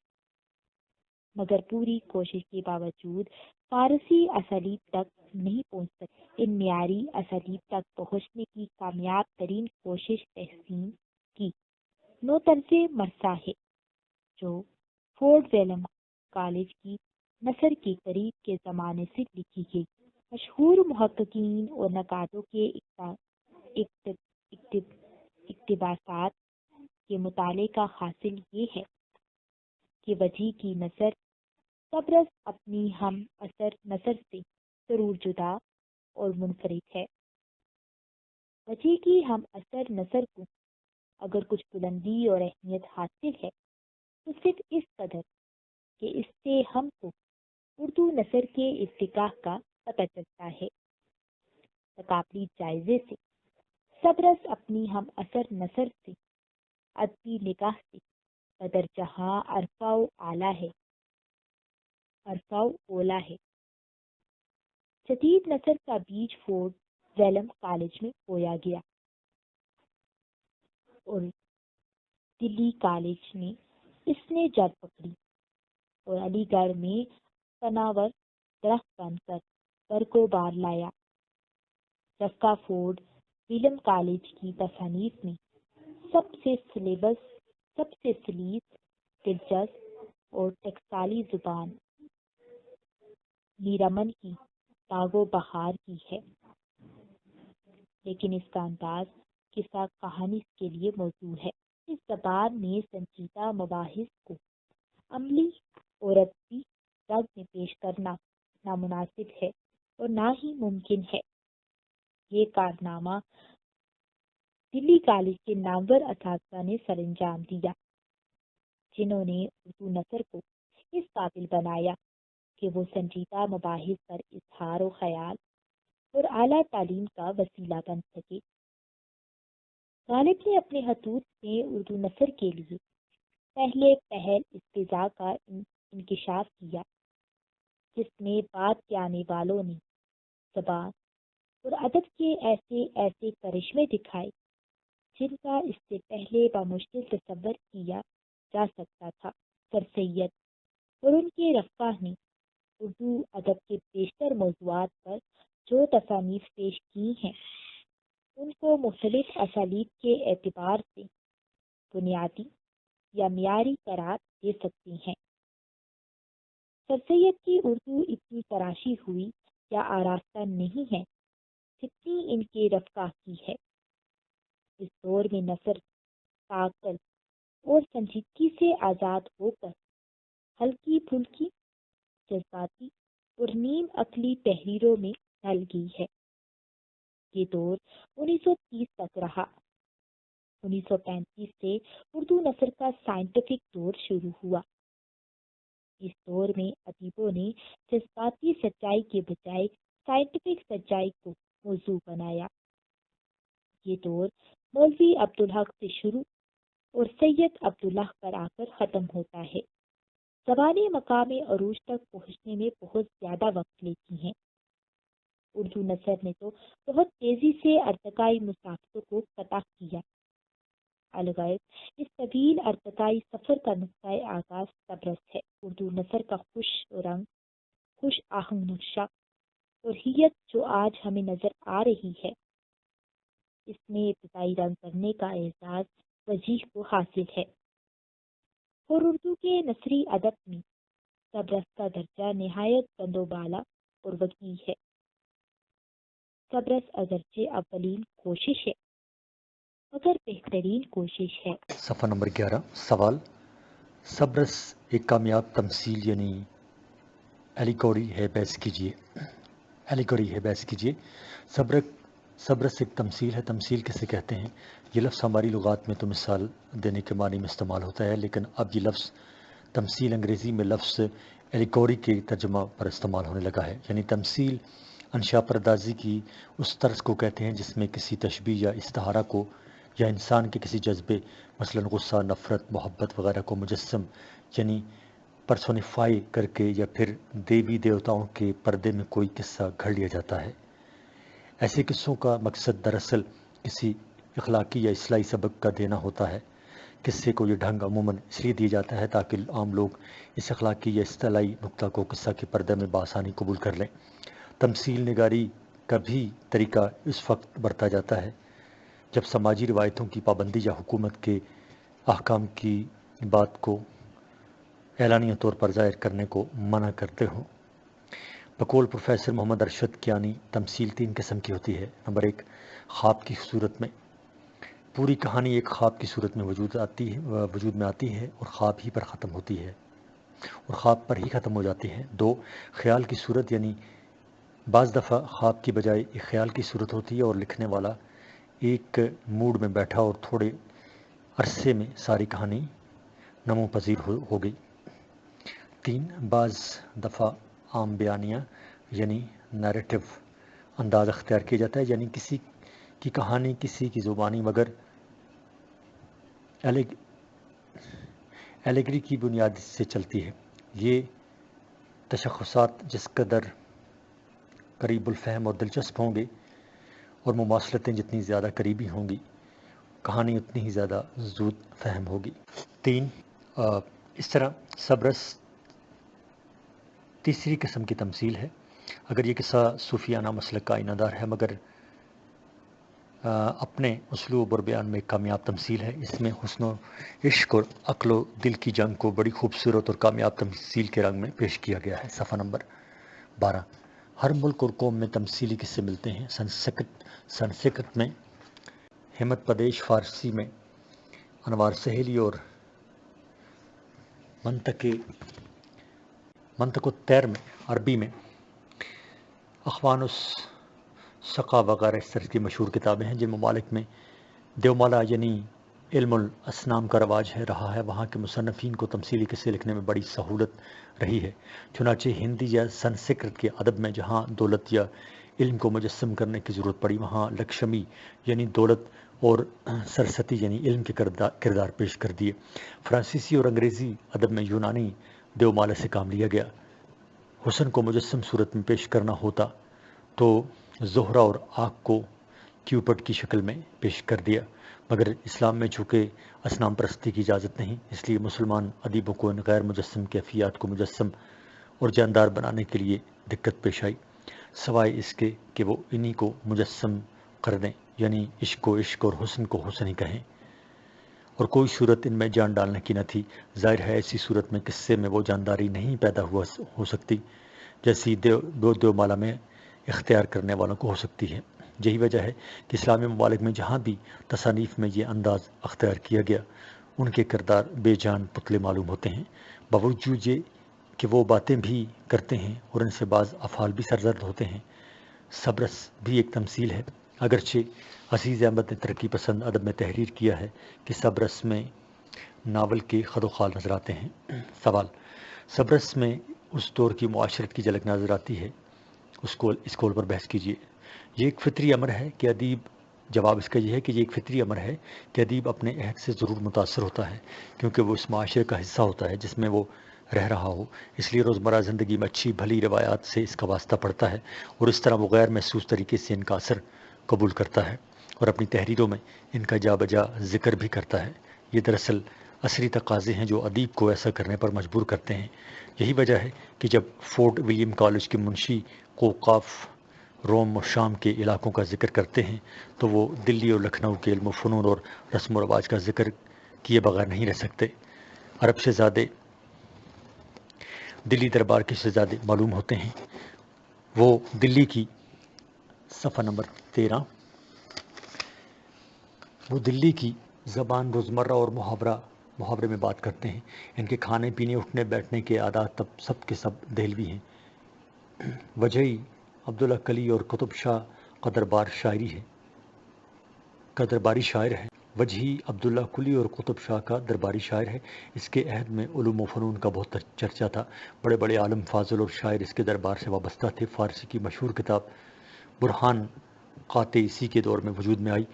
مگر پوری کوشش کے باوجود فارسی اسالیب تک نہیں پہنچ سکے۔ ان معیاری اسالیب تک پہنچنے کی کامیاب ترین کوشش تحسین کی نو طرز مرثا ہے، جو فورڈ ویلم کالج کی نثر کے قریب کے زمانے سے لکھی گئی۔ مشہور محققین اور نقادوں کے اقتباسات کے مطالعے کا حاصل یہ ہے کہ وجیح کی نثر صبرس اپنی ہم اثر نثر سے ضرور جدا اور منفرد ہے۔ وجیح کی ہم اثر نثر کو اگر کچھ بلندی اور اہمیت حاصل ہے تو صرف اس قدر کہ اس سے ہم کو اردو نثر کے ارتقاء کا پتہ چلتا ہے۔ تقابلی جائزے سے صبرس اپنی ہم اثر نثر سے ادبی نگاہ سے بدر جہاں عرفہ و اولا ہے۔ جدید نثر کا بیج فورڈ ویلم کالج میں بویا گیا اور دلی کالج میں اس نے جڑ پکڑی اور علی گڑھ میں تناور درخت بن کر برگ و بار لایا۔ رکا فورڈ ویلم کالج کی تصانیف میں سب سے سلیس، دلچسپ اور ٹکسالی زبان میرامن کی باغ و بہار کی ہے۔ لیکن اس کا انداز قصہ کہانی کے لیے موزوں ہے۔ اس زبان میں سنجیدہ مباحث کو عملی اور ادبی رنگ میں پیش کرنا نامناسب ہے اور نہ ہی ممکن ہے۔ یہ کارنامہ دلی کالج کے نامور اساتذہ نے سر انجام دیا، جنہوں نے اردو نثر کو اس قابل بنایا کہ وہ سنجیدہ مباحث پر اظہار و خیال اور اعلیٰ تعلیم کا وسیلہ بن سکے۔ غالب نے اپنے خطوط میں اردو نثر کے لیے پہلے پہل استضاء کا انکشاف کیا، جس میں بعد کے آنے والوں نے زبان اور ادب کے ایسے کرشمے دکھائے جن کا اس سے پہلے بمشکل تصور کیا جا سکتا تھا۔ سر سید اور ان کے رفقا نے اردو ادب کے بیشتر موضوعات پر جو تصانیف پیش کی ہیں ان کو مختلف اسالیب کے اعتبار سے بنیادی یا معیاری قرار دے سکتی ہیں۔ سر سید کی اردو اتنی تراشی ہوئی یا آراستہ نہیں ہے جتنی ان کے رفقا کی ہے۔ اس دور میں نثر تعقل اور سنجیدگی سے آزاد ہو کر ہلکی پھلکی، جذباتی اور نیم عقلی تحریروں میں ڈھل گئی ہے۔ یہ دور 1930 تک رہا۔ 1935 سے اردو نثر کا سائنٹیفک دور شروع ہوا۔ اس دور میں ادیبوں نے جذباتی سچائی کے بجائے سائنٹیفک سچائی کو موضوع بنایا۔ یہ دور مولوی عبدالحق سے شروع اور سید عبداللہ پر آ کر ختم ہوتا ہے۔ زبانیں مقام عروج تک پہنچنے میں بہت زیادہ وقت لیتی ہیں۔ اردو نثر نے تو بہت تیزی سے ارتقائی مسافتوں کو قطع کیا۔ الغرض اس طویل ارتقائی سفر کا نقطۂ آغاز طبرس ہے۔ اردو نثر کا خوش رنگ، خوش آہنگ نقشہ اور حیت جو آج ہمیں نظر آ رہی ہے، اس میں ابتدائی رنگ کرنے کا اعزاز وجیح کو حاصل ہے، اور اردو کے نثری ادب میں طبرس کا درجہ نہایت بلند و بالا اور وسیع ہے۔ طبرس اگرچہ اولین کوشش ہے مگر بہترین کوشش ہے۔ صفحہ نمبر 11 سوال: صبرس ایک کامیاب تمثیل یعنی ایلیگوری ہے، بحث کیجیے۔ صبرس ایک تمثیل ہے۔ تمثیل کسے کہتے ہیں؟ یہ لفظ ہماری لغات میں تو مثال دینے کے معنی میں استعمال ہوتا ہے، لیکن اب یہ لفظ تمثیل انگریزی میں لفظ ایلیگوری کے ترجمہ پر استعمال ہونے لگا ہے۔ یعنی تمثیل انشا پردازی کی اس طرز کو کہتے ہیں جس میں کسی تشبیہ یا استعارہ کو یا انسان کے کسی جذبے مثلا غصہ، نفرت، محبت وغیرہ کو مجسم یعنی پرسونیفائی کر کے یا پھر دیوی دیوتاؤں کے پردے میں کوئی قصہ گھڑ لیا جاتا ہے۔ ایسے قصوں کا مقصد دراصل کسی اخلاقی یا اصلاحی سبق کا دینا ہوتا ہے۔ قصے کو یہ ڈھنگ عموماً اس لیے دیا جاتا ہے تاکہ عام لوگ اس اخلاقی یا اصطلاحی نقطہ کو قصہ کے پردے میں بآسانی قبول کر لیں۔ تمثیل نگاری کا بھی طریقہ اس وقت برتا جاتا ہے جب سماجی روایتوں کی پابندی یا حکومت کے احکام کی بات کو اعلانیہ طور پر ظاہر کرنے کو منع کرتے ہوں۔ بقول پروفیسر محمد ارشد کیانی، تمثیل 3 قسم کی ہوتی ہے۔ نمبر 1، خواب کی صورت میں۔ پوری کہانی ایک خواب کی صورت میں وجود میں آتی ہے اور خواب ہی پر ختم ہوتی ہے اور خواب پر ہی ختم ہو جاتی ہے۔ 2، خیال کی صورت، یعنی بعض دفعہ خواب کی بجائے ایک خیال کی صورت ہوتی ہے اور لکھنے والا ایک موڈ میں بیٹھا اور تھوڑے عرصے میں ساری کہانی نمو پذیر ہو گئی۔ 3، بعض دفعہ عام بیانیہ یعنی نیریٹو انداز اختیار کیا جاتا ہے، یعنی کسی کی کہانی کسی کی زبانی مگر ایلیگری کی بنیاد سے چلتی ہے۔ یہ تشخصات جس قدر قریب الفہم اور دلچسپ ہوں گے اور مماثلتیں جتنی زیادہ قریبی ہوں گی، کہانی اتنی ہی زیادہ زود فہم ہوگی۔ 3، اس طرح صبرس تیسری قسم کی تمثیل ہے۔ اگر یہ قصہ صوفیانہ مسلک کا آئینہ دار ہے مگر اپنے اسلوب اور بیان میں ایک کامیاب تمثیل ہے۔ اس میں حسن و عشق اور عقل و دل کی جنگ کو بڑی خوبصورت اور کامیاب تمثیل کے رنگ میں پیش کیا گیا ہے۔ صفحہ نمبر 12 ہر ملک اور قوم میں تمثیلی قصے ملتے ہیں۔ سنسکرت میں ہمت پدیش، فارسی میں انوار سہیلی اور منطق الطیر میں عربی میں اخوان السقا وغیرہ اس طرح کی مشہور کتابیں ہیں۔ جن ممالک میں دیومالا یعنی علم الاسنام کا رواج رہا ہے، وہاں کے مصنفین کو تمثیلی قصے لکھنے میں بڑی سہولت رہی ہے۔ چنانچہ ہندی یا سنسکرت کے ادب میں جہاں دولت یا علم کو مجسم کرنے کی ضرورت پڑی، وہاں لکشمی یعنی دولت اور سرستی یعنی علم کے کردار پیش کر دیے۔ فرانسیسی اور انگریزی ادب میں یونانی دیومالا سے کام لیا گیا۔ حسن کو مجسم صورت میں پیش کرنا ہوتا تو زہرہ اور آگ کو کیوپٹ کی شکل میں پیش کر دیا، مگر اسلام میں چونکہ اصنام پرستی کی اجازت نہیں، اس لیے مسلمان ادیبوں کو ان غیر مجسم کیفیات کو مجسم اور جاندار بنانے کے لیے دقت پیش آئی، سوائے اس کے کہ وہ انہی کو مجسم کر دیں، یعنی عشق کو عشق اور حسن کو حسن ہی کہیں، اور کوئی صورت ان میں جان ڈالنے کی نہ تھی۔ ظاہر ہے ایسی صورت میں قصے میں وہ جانداری نہیں پیدا ہو سکتی جیسی دیومالا میں اختیار کرنے والوں کو ہو سکتی ہے۔ یہی وجہ ہے کہ اسلامی ممالک میں جہاں بھی تصانیف میں یہ انداز اختیار کیا گیا، ان کے کردار بے جان پتلے معلوم ہوتے ہیں، باوجود یہ کہ وہ باتیں بھی کرتے ہیں اور ان سے بعض افعال بھی سرزد ہوتے ہیں۔ صبرس بھی ایک تمثیل ہے، اگرچہ عزیز احمد نے ترقی پسند ادب میں تحریر کیا ہے کہ صبرس میں ناول کے خد و خال نظر آتے ہیں۔ سوال: صبرس میں اس دور کی معاشرت کی جھلک نظر آتی ہے، اس کول پر بحث کیجیے۔ یہ ایک فطری امر ہے کہ ادیب جواب اس کا یہ ہے کہ یہ ایک فطری امر ہے کہ ادیب اپنے عہد سے ضرور متاثر ہوتا ہے، کیونکہ وہ اس معاشرے کا حصہ ہوتا ہے جس میں وہ رہ رہا ہو، اس لیے روزمرہ زندگی میں اچھی بھلی روایات سے اس کا واسطہ پڑتا ہے، اور اس طرح وہ غیر محسوس طریقے سے ان کا اثر قبول کرتا ہے اور اپنی تحریروں میں ان کا جا بجا ذکر بھی کرتا ہے۔ یہ دراصل عصری تقاضے ہیں جو ادیب کو ایسا کرنے پر مجبور کرتے ہیں۔ یہی وجہ ہے کہ جب فورٹ ولیم کالج کے منشی قوقاف روم اور شام کے علاقوں کا ذکر کرتے ہیں تو وہ دلی اور لکھنؤ کے علم و فنون اور رسم و رواج کا ذکر کیے بغیر نہیں رہ سکتے۔ عرب شہزادے دلی دربار کے شہزادے معلوم ہوتے ہیں۔ وہ دلی کی صفحہ نمبر 13 وہ دلی کی زبان روزمرہ اور محاورے میں بات کرتے ہیں۔ ان کے کھانے پینے اٹھنے بیٹھنے کے عادات تب سب کے سب دہلوی ہیں۔ وجہی عبداللہ کلی اور قطب شاہ کا درباری شاعر ہے۔ وجہی عبداللہ کلی اور قطب شاہ کا درباری شاعر ہے۔ اس کے عہد میں علوم و فنون کا بہت چرچا تھا، بڑے بڑے عالم فاضل اور شاعر اس کے دربار سے وابستہ تھے۔ فارسی کی مشہور کتاب برہان قاطع اسی کے دور میں وجود میں آئی۔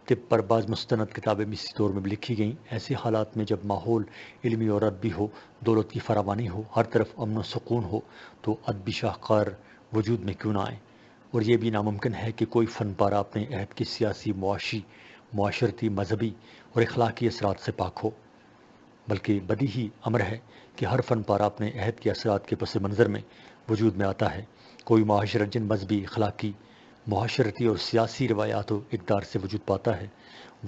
طب پر بعض مستند کتابیں بھی اسی دور میں بھی لکھی گئیں۔ ایسے حالات میں جب ماحول علمی اور ادبی ہو، دولت کی فراوانی ہو، ہر طرف امن و سکون ہو، تو ادبی شاہکار وجود میں کیوں نہ آئیں؟ اور یہ بھی ناممکن ہے کہ کوئی فن پارہ اپنے عہد کی سیاسی، معاشرتی، مذہبی اور اخلاقی اثرات سے پاک ہو، بلکہ بدیہی امر ہے کہ ہر فن پارہ اپنے عہد کے اثرات کے پس منظر میں وجود میں آتا ہے۔ کوئی معاشرہ جن مذہبی، اخلاقی، معاشرتی اور سیاسی روایات و اقدار سے وجود پاتا ہے،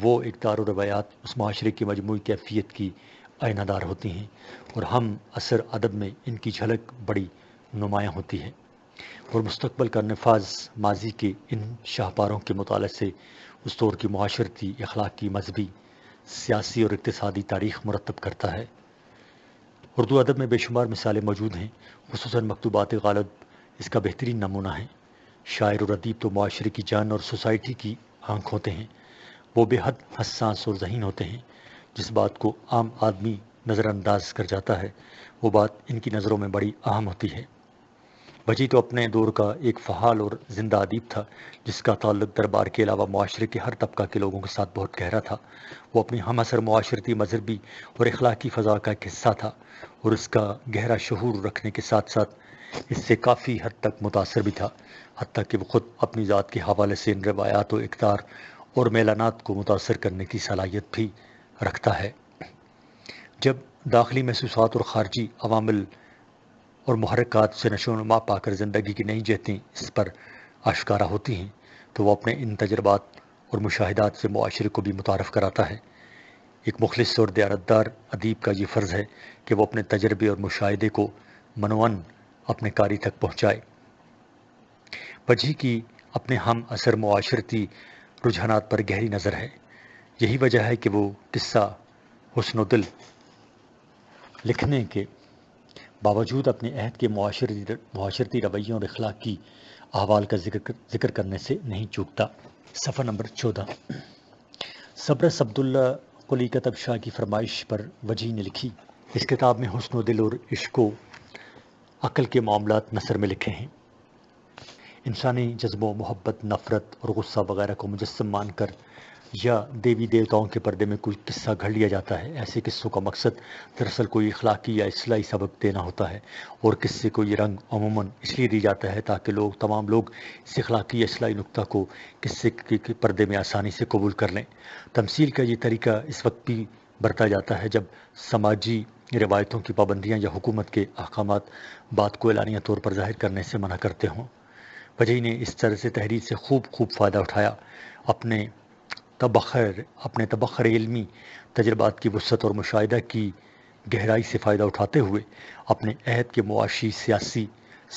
وہ اقدار و روایات اس معاشرے کی مجموعی کیفیت کی آئینہ دار ہوتی ہیں، اور ہم عصر ادب میں ان کی جھلک بڑی نمایاں ہوتی ہے، اور مستقبل کا نفاذ ماضی کے ان شاہکاروں کے مطالعے سے اس دور کی معاشرتی، اخلاقی، مذہبی، سیاسی اور اقتصادی تاریخ مرتب کرتا ہے۔ اردو ادب میں بے شمار مثالیں موجود ہیں، خصوصاً مکتوبات غالب اس کا بہترین نمونہ ہیں۔ شاعر اور ادیب تو معاشرے کی جان اور سوسائٹی کی آنکھ ہوتے ہیں، وہ بے حد حساس اور ذہین ہوتے ہیں۔ جس بات کو عام آدمی نظر انداز کر جاتا ہے، وہ بات ان کی نظروں میں بڑی اہم ہوتی ہے۔ وجہی تو اپنے دور کا ایک فعال اور زندہ ادیب تھا، جس کا تعلق دربار کے علاوہ معاشرے کے ہر طبقہ کے لوگوں کے ساتھ بہت گہرا تھا۔ وہ اپنی ہم عصر معاشرتی، مذہبی اور اخلاقی فضا کا ایک حصہ تھا، اور اس کا گہرا شعور رکھنے کے ساتھ ساتھ اس سے کافی حد تک متاثر بھی تھا، حتیٰ کہ وہ خود اپنی ذات کے حوالے سے ان روایات و اقدار اور میلانات کو متاثر کرنے کی صلاحیت بھی رکھتا ہے۔ جب داخلی محسوسات اور خارجی عوامل اور محرکات سے نشو و نما پا کر زندگی کی نئی جہتیں اس پر آشکارا ہوتی ہیں، تو وہ اپنے ان تجربات اور مشاہدات سے معاشرے کو بھی متعارف کراتا ہے۔ ایک مخلص اور دیانتدار ادیب کا یہ فرض ہے کہ وہ اپنے تجربے اور مشاہدے کو منوعاً اپنے قاری تک پہنچائے۔ وجہ کی اپنے ہم اثر معاشرتی رجحانات پر گہری نظر ہے۔ یہی وجہ ہے کہ وہ قصہ حسن و دل لکھنے کے باوجود اپنے عہد کے معاشرتی رویوں اور اخلاقی احوال کا ذکر کرنے سے نہیں چوکتا۔ صفحہ نمبر 14۔ صبرس عبداللہ قلی کتب شاہ کی فرمائش پر وجی نے لکھی۔ اس کتاب میں حسن و دل اور عشق و عقل کے معاملات نثر میں لکھے ہیں۔ انسانی جذبوں، محبت، نفرت اور غصہ وغیرہ کو مجسم مان کر یا دیوی دیوتاؤں کے پردے میں کوئی قصہ گھڑ لیا جاتا ہے۔ ایسے قصوں کا مقصد دراصل کوئی اخلاقی یا اصلاحی سبق دینا ہوتا ہے، اور قصے کو یہ رنگ عموماً اس لیے دی جاتا ہے تاکہ تمام لوگ اس اخلاقی یا اصلاحی نکتہ کو قصے کے پردے میں آسانی سے قبول کر لیں۔ تمثیل کا یہ طریقہ اس وقت بھی برتا جاتا ہے جب سماجی روایتوں کی پابندیاں یا حکومت کے احکامات بات کو اعلانیہ طور پر ظاہر کرنے سے منع کرتے ہوں۔ وجی نے اس طرح سے تحریر سے خوب فائدہ اٹھایا، اپنے تبخر علمی تجربات کی وسعت اور مشاہدہ کی گہرائی سے فائدہ اٹھاتے ہوئے اپنے عہد کے معاشی، سیاسی،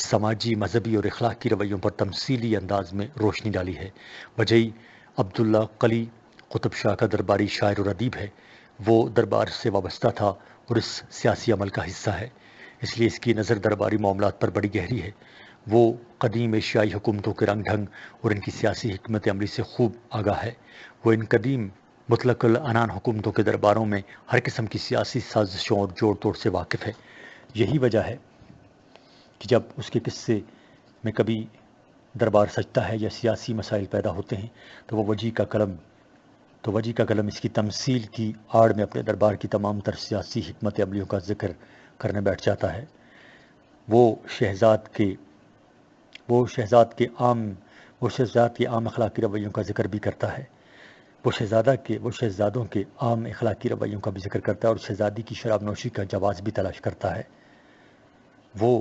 سماجی، مذہبی اور اخلاقی رویوں پر تمثیلی انداز میں روشنی ڈالی ہے۔ وجی عبداللہ قلی قطب شاہ کا درباری شاعر اور ادیب ہے۔ وہ دربار سے وابستہ تھا اور اس سیاسی عمل کا حصہ ہے، اس لیے اس کی نظر درباری معاملات پر بڑی گہری ہے۔ وہ قدیم ایشیائی حکومتوں کے رنگ ڈھنگ اور ان کی سیاسی حکمت عملی سے خوب آگاہ ہے۔ وہ ان قدیم مطلق العنان حکومتوں کے درباروں میں ہر قسم کی سیاسی سازشوں اور جوڑ توڑ سے واقف ہے۔ یہی وجہ ہے کہ جب اس کے قصے میں کبھی دربار سجتا ہے یا سیاسی مسائل پیدا ہوتے ہیں تو وجی کا قلم اس کی تمثیل کی آڑ میں اپنے دربار کی تمام تر سیاسی حکمت عملیوں کا ذکر کرنے بیٹھ جاتا ہے۔ وہ شہزاد کے عام اخلاقی رویوں کا ذکر بھی کرتا ہے۔ وہ شہزادوں کے عام اخلاقی رویوں کا بھی ذکر کرتا ہے اور شہزادی کی شراب نوشی کا جواز بھی تلاش کرتا ہے۔ وہ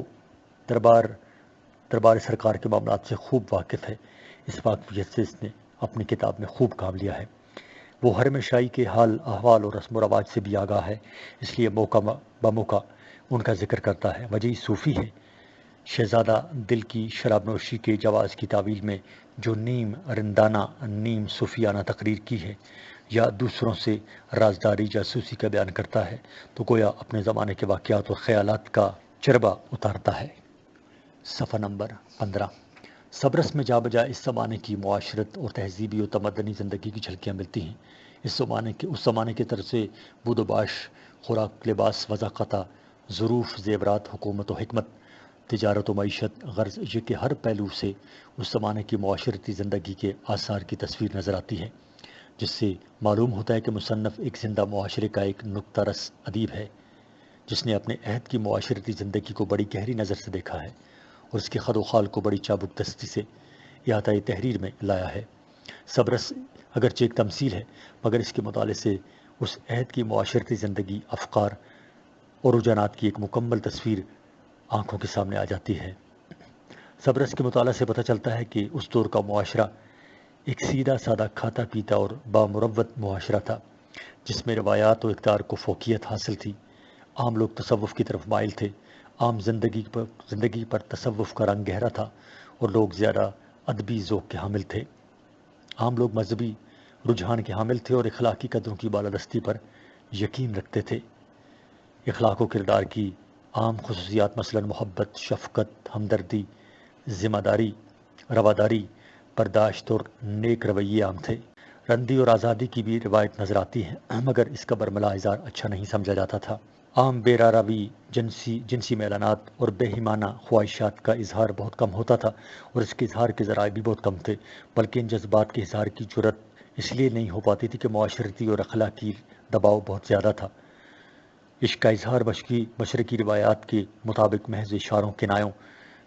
دربار سرکار کے معاملات سے خوب واقف ہے۔ اس واقفیت سے اس نے اپنی کتاب میں خوب کام لیا ہے۔ وہ حرم شاہی کے حال احوال اور رسم و رواج سے بھی آگاہ ہے، اس لیے موقع بموقع ان کا ذکر کرتا ہے۔ وجی صوفی ہے۔ شہزادہ دل کی شراب نوشی کے جواز کی تعویل میں جو نیم رندانہ نیم صوفیانہ تقریر کی ہے یا دوسروں سے رازداری جاسوسی کا بیان کرتا ہے تو گویا اپنے زمانے کے واقعات اور خیالات کا چربہ اتارتا ہے۔ صفحہ نمبر 15۔ صبرس میں جا بجا اس زمانے کی معاشرت اور تہذیبی و تمدنی زندگی کی جھلکیاں ملتی ہیں۔ اس زمانے کے طرز بود و باش، خوراک، لباس، وضاقتہ، ظروف، زیورات، حکومت و حکمت، تجارت و معیشت، غرض یہ کہ ہر پہلو سے اس زمانے کی معاشرتی زندگی کے آثار کی تصویر نظر آتی ہے، جس سے معلوم ہوتا ہے کہ مصنف ایک زندہ معاشرے کا ایک نکتہ رس ادیب ہے جس نے اپنے عہد کی معاشرتی زندگی کو بڑی گہری نظر سے دیکھا ہے اور اس کے خد و خال کو بڑی چابک دستی سے احاطۂ تحریر میں لایا ہے۔ صبرس اگرچہ ایک تمثیل ہے مگر اس کے مطالعے سے اس عہد کی معاشرتی زندگی، افکار اور رجحانات کی ایک مکمل تصویر آنکھوں کے سامنے آ جاتی ہے۔ صبرس کے مطالعہ سے پتہ چلتا ہے کہ اس دور کا معاشرہ ایک سیدھا سادہ کھاتا پیتا اور بامروت معاشرہ تھا جس میں روایات و اقدار کو فوقیت حاصل تھی۔ عام لوگ تصوف کی طرف مائل تھے، عام زندگی پر تصوف کا رنگ گہرا تھا اور لوگ زیادہ ادبی ذوق کے حامل تھے۔ عام لوگ مذہبی رجحان کے حامل تھے اور اخلاقی قدروں کی بالادستی پر یقین رکھتے تھے۔ اخلاق و کردار کی عام خصوصیات مثلاً محبت، شفقت، ہمدردی، ذمہ داری، رواداری، برداشت اور نیک رویے عام تھے۔ رندی اور آزادی کی بھی روایت نظر آتی ہے مگر اس کا برملا اظہار اچھا نہیں سمجھا جاتا تھا۔ عام بے راروی، جنسی میلانات اور بے ایمانہ خواہشات کا اظہار بہت کم ہوتا تھا اور اس کے اظہار کے ذرائع بھی بہت کم تھے، بلکہ ان جذبات کے اظہار کی جرأت اس لیے نہیں ہو پاتی تھی کہ معاشرتی اور اخلاقی دباؤ بہت زیادہ تھا۔ عشق کا اظہار مشرقی روایات کے مطابق محض اشاروں، کنایوں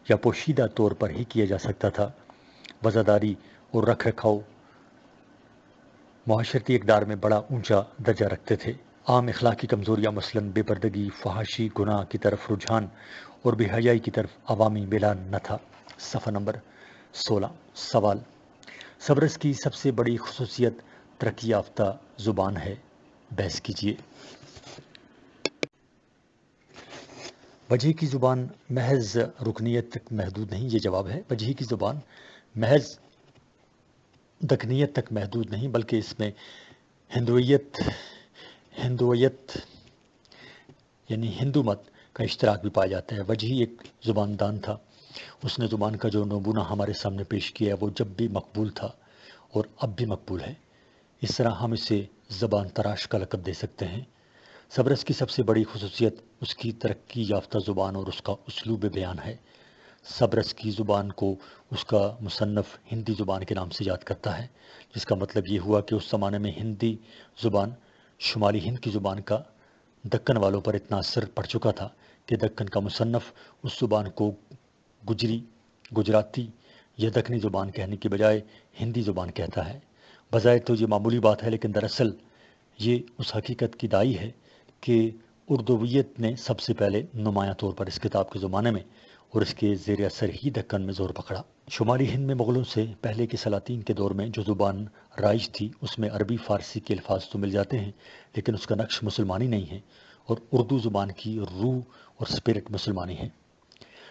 یا پوشیدہ طور پر ہی کیا جا سکتا تھا۔ وزاداری اور رکھ رکھاؤ معاشرتی اقدار میں بڑا اونچا درجہ رکھتے تھے۔ عام اخلاقی کمزوریاں مثلاً بے پردگی، فحاشی، گناہ کی طرف رجحان اور بے حیائی کی طرف عوامی میلان نہ تھا۔ صفحہ نمبر 16۔ سوال: صبرس کی سب سے بڑی خصوصیت ترقی یافتہ زبان ہے، بحث کیجیے۔ وجہ کی زبان محض رکنیت تک محدود نہیں، یہ جواب ہے۔ وجہ کی زبان محض دکنیت تک محدود نہیں، بلکہ اس میں ہندویت یعنی ہندو مت کا اشتراک بھی پایا جاتا ہے۔ وجہی ایک زبان دان تھا، اس نے زبان کا جو نمونہ ہمارے سامنے پیش کیا ہے وہ جب بھی مقبول تھا اور اب بھی مقبول ہے۔ اس طرح ہم اسے زبان تراش کا لقب دے سکتے ہیں۔ صبرس کی سب سے بڑی خصوصیت اس کی ترقی یافتہ زبان اور اس کا اسلوب بیان ہے۔ صبرس کی زبان کو اس کا مصنف ہندی زبان کے نام سے یاد کرتا ہے، جس کا مطلب یہ ہوا کہ اس زمانے میں ہندی زبان شمالی ہند کی زبان کا دکن والوں پر اتنا اثر پڑ چکا تھا کہ دکن کا مصنف اس زبان کو گجراتی یا دکنی زبان کہنے کی بجائے ہندی زبان کہتا ہے۔ بظاہر تو یہ معمولی بات ہے، لیکن دراصل یہ اس حقیقت کی دائی ہے کہ اردویت نے سب سے پہلے نمایاں طور پر اس کتاب کے زمانے میں اور اس کے زیر اثر ہی دکن میں زور پکڑا۔ شمالی ہند میں مغلوں سے پہلے کے سلاطین کے دور میں جو زبان رائج تھی اس میں عربی فارسی کے الفاظ تو مل جاتے ہیں، لیکن اس کا نقش مسلمانی نہیں ہے، اور اردو زبان کی روح اور سپرٹ مسلمانی ہے۔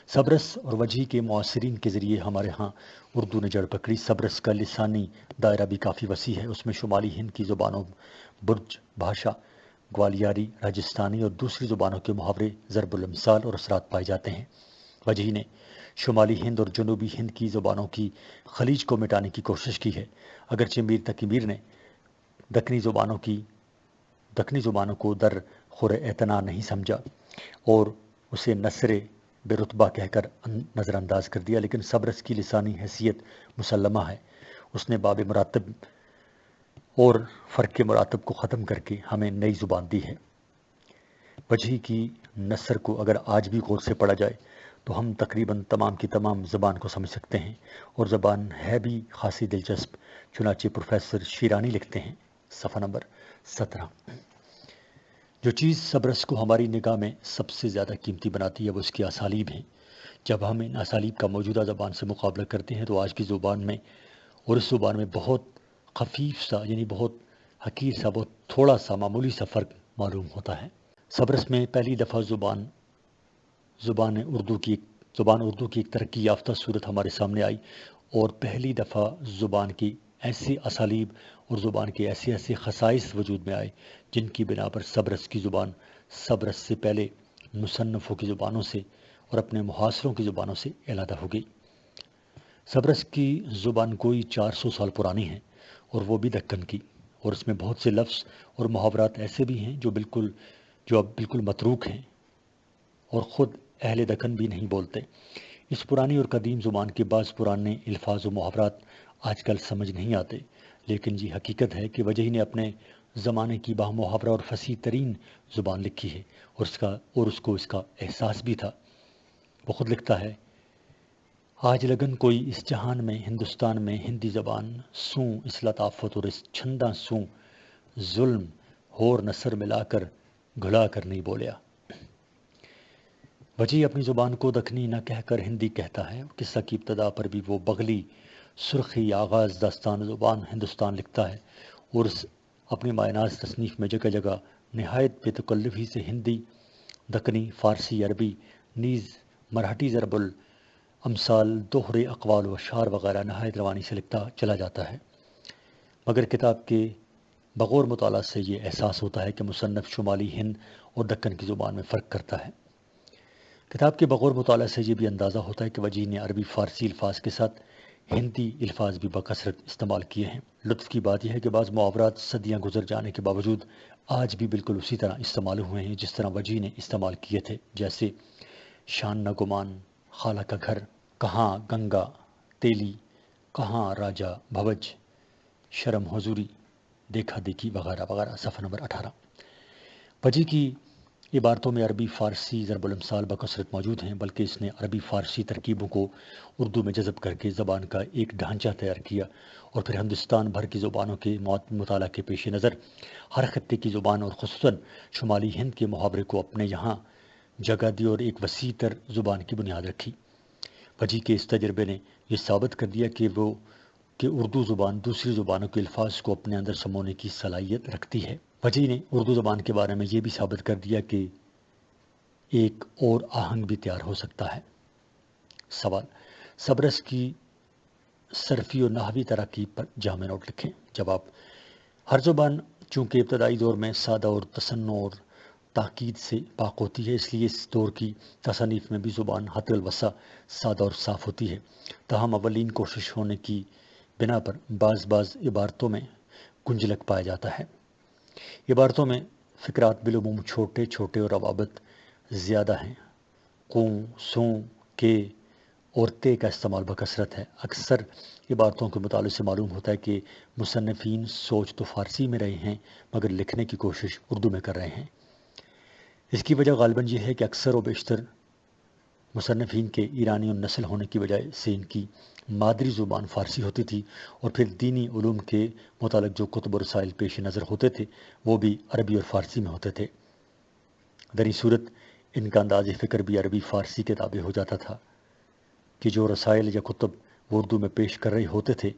صبرس اور وجہی کے معاصرین کے ذریعے ہمارے ہاں اردو نے جڑ پکڑی۔ صبرس کا لسانی دائرہ بھی کافی وسیع ہے، اس میں شمالی ہند کی زبانوں برج بھاشا، گوالیاری، راجستھانی اور دوسری زبانوں کے محاورے، ضرب الامثال اور اثرات پائے جاتے ہیں۔ وجہی نے شمالی ہند اور جنوبی ہند کی زبانوں کی خلیج کو مٹانے کی کوشش کی ہے، اگرچہ میر تقی میر نے دکنی زبانوں کو در خور اعتنا نہیں سمجھا اور اسے نثر بے رتبہ کہہ کر نظر انداز کر دیا، لیکن صبرس کی لسانی حیثیت مسلمہ ہے۔ اس نے باب مراتب اور فرق مراتب کو ختم کر کے ہمیں نئی زبان دی ہے۔ وجہی کی نثر کو اگر آج بھی غور سے پڑھا جائے تو ہم تقریباً تمام کی تمام زبان کو سمجھ سکتے ہیں، اور زبان ہے بھی خاصی دلچسپ۔ چنانچہ پروفیسر شیرانی لکھتے ہیں، صفحہ نمبر 17، جو چیز صبرس کو ہماری نگاہ میں سب سے زیادہ قیمتی بناتی ہے وہ اس کی اسالیب ہیں۔ جب ہم ان اسالیب کا موجودہ زبان سے مقابلہ کرتے ہیں تو آج کی زبان میں اور اس زبان میں بہت خفیف سا، یعنی بہت حقیر سا، بہت تھوڑا سا معمولی سا فرق معلوم ہوتا ہے۔ صبرس میں پہلی دفعہ زبان اردو کی ایک ترقی یافتہ صورت ہمارے سامنے آئی، اور پہلی دفعہ زبان کی ایسی اسالیب اور زبان کے ایسے خصائص وجود میں آئے جن کی بنا پر صبرس کی زبان صبرس سے پہلے مصنفوں کی زبانوں سے اور اپنے محاصروں کی زبانوں سے علیحدہ ہو گئی۔ صبرس کی زبان گوئی 400 سال پرانی ہے، اور وہ بھی دکن کی، اور اس میں بہت سے لفظ اور محاورات ایسے بھی ہیں جو اب بالکل متروک ہیں اور خود اہل دکن بھی نہیں بولتے۔ اس پرانی اور قدیم زبان کے بعض پرانے الفاظ و محاورات آج کل سمجھ نہیں آتے، لیکن یہ حقیقت ہے کہ وجہی نے اپنے زمانے کی محاورہ اور فصیح ترین زبان لکھی ہے، اور اس کو اس کا احساس بھی تھا۔ وہ خود لکھتا ہے، آج لگن کوئی اس جہان میں ہندوستان میں ہندی زبان سوں اس لطافت اور اس چھنداں سوں ظلم ہور نثر ملا کر گھلا کر نہیں بولیا۔ وجہی اپنی زبان کو دکنی نہ کہہ کر ہندی کہتا ہے۔ قصہ کی ابتدا پر بھی وہ بغلی سرخی آغاز داستان زبان ہندوستان لکھتا ہے، اور اپنی مائناز تصنیف میں جگہ جگہ نہایت بے تکلفی سے ہندی، دکنی، فارسی، عربی، نیز مراٹھی ضرب الامثال، دوہرے اقوال و اشعار وغیرہ نہایت روانی سے لکھتا چلا جاتا ہے، مگر کتاب کے بغور مطالعہ سے یہ احساس ہوتا ہے کہ مصنف شمالی ہند اور دکن کی زبان میں فرق کرتا ہے۔ کتاب کے بغور مطالعہ سے یہ بھی اندازہ ہوتا ہے کہ وجہی نے عربی فارسی الفاظ کے ساتھ ہندی الفاظ بھی بکثرت استعمال کیے ہیں۔ لطف کی بات یہ ہے کہ بعض محاورات صدیاں گزر جانے کے باوجود آج بھی بالکل اسی طرح استعمال ہوئے ہیں جس طرح وجہی نے استعمال کیے تھے، جیسے شان نہ گمان، خالہ کا گھر، کہاں گنگا تیلی، کہاں راجا بھوج، شرم حضوری، دیکھا دیکھی وغیرہ وغیرہ، صفحہ نمبر 18۔ وجہی کی عبارتوں میں عربی فارسی ضرب الامثال بکثرت موجود ہیں، بلکہ اس نے عربی فارسی ترکیبوں کو اردو میں جذب کر کے زبان کا ایک ڈھانچہ تیار کیا، اور پھر ہندوستان بھر کی زبانوں کے مطالعہ کے پیش نظر ہر خطے کی زبان اور خصوصاً شمالی ہند کے محاورے کو اپنے یہاں جگہ دی اور ایک وسیع تر زبان کی بنیاد رکھی۔ وجہی کے اس تجربے نے یہ ثابت کر دیا کہ اردو زبان دوسری زبانوں کے الفاظ کو اپنے اندر سمونے کی صلاحیت رکھتی ہے۔ وجہی نے اردو زبان کے بارے میں یہ بھی ثابت کر دیا کہ ایک اور آہنگ بھی تیار ہو سکتا ہے۔ سوال، سبرس کی صرفی و نحوی تراکیب پر جامع نوٹ لکھیں۔ جواب، ہر زبان چونکہ ابتدائی دور میں سادہ اور تصنع اور تاکید سے پاک ہوتی ہے، اس لیے اس دور کی تصانیف میں بھی زبان حد الوسع سادہ اور صاف ہوتی ہے۔ تاہم اولین کوشش ہونے کی بنا پر بعض عبارتوں میں گنجلک پایا جاتا ہے۔ عبارتوں میں فقرات بالعموم چھوٹے چھوٹے اور روابط زیادہ ہیں۔ قوں، سوں، کے اور تے کا استعمال بکثرت ہے۔ اکثر عبارتوں کے مطالعے سے معلوم ہوتا ہے کہ مصنفین سوچ تو فارسی میں رہے ہیں مگر لکھنے کی کوشش اردو میں کر رہے ہیں۔ اس کی وجہ غالباً یہ ہے کہ اکثر و بیشتر مصنفین کے ایرانی النسل ہونے کی وجہ سے ان کی مادری زبان فارسی ہوتی تھی، اور پھر دینی علوم کے متعلق جو کتب و رسائل پیش نظر ہوتے تھے وہ بھی عربی اور فارسی میں ہوتے تھے۔ در این صورت ان کا انداز فکر بھی عربی فارسی کے تابع ہو جاتا تھا کہ جو رسائل یا کتب وہ اردو میں پیش کر رہے ہوتے تھے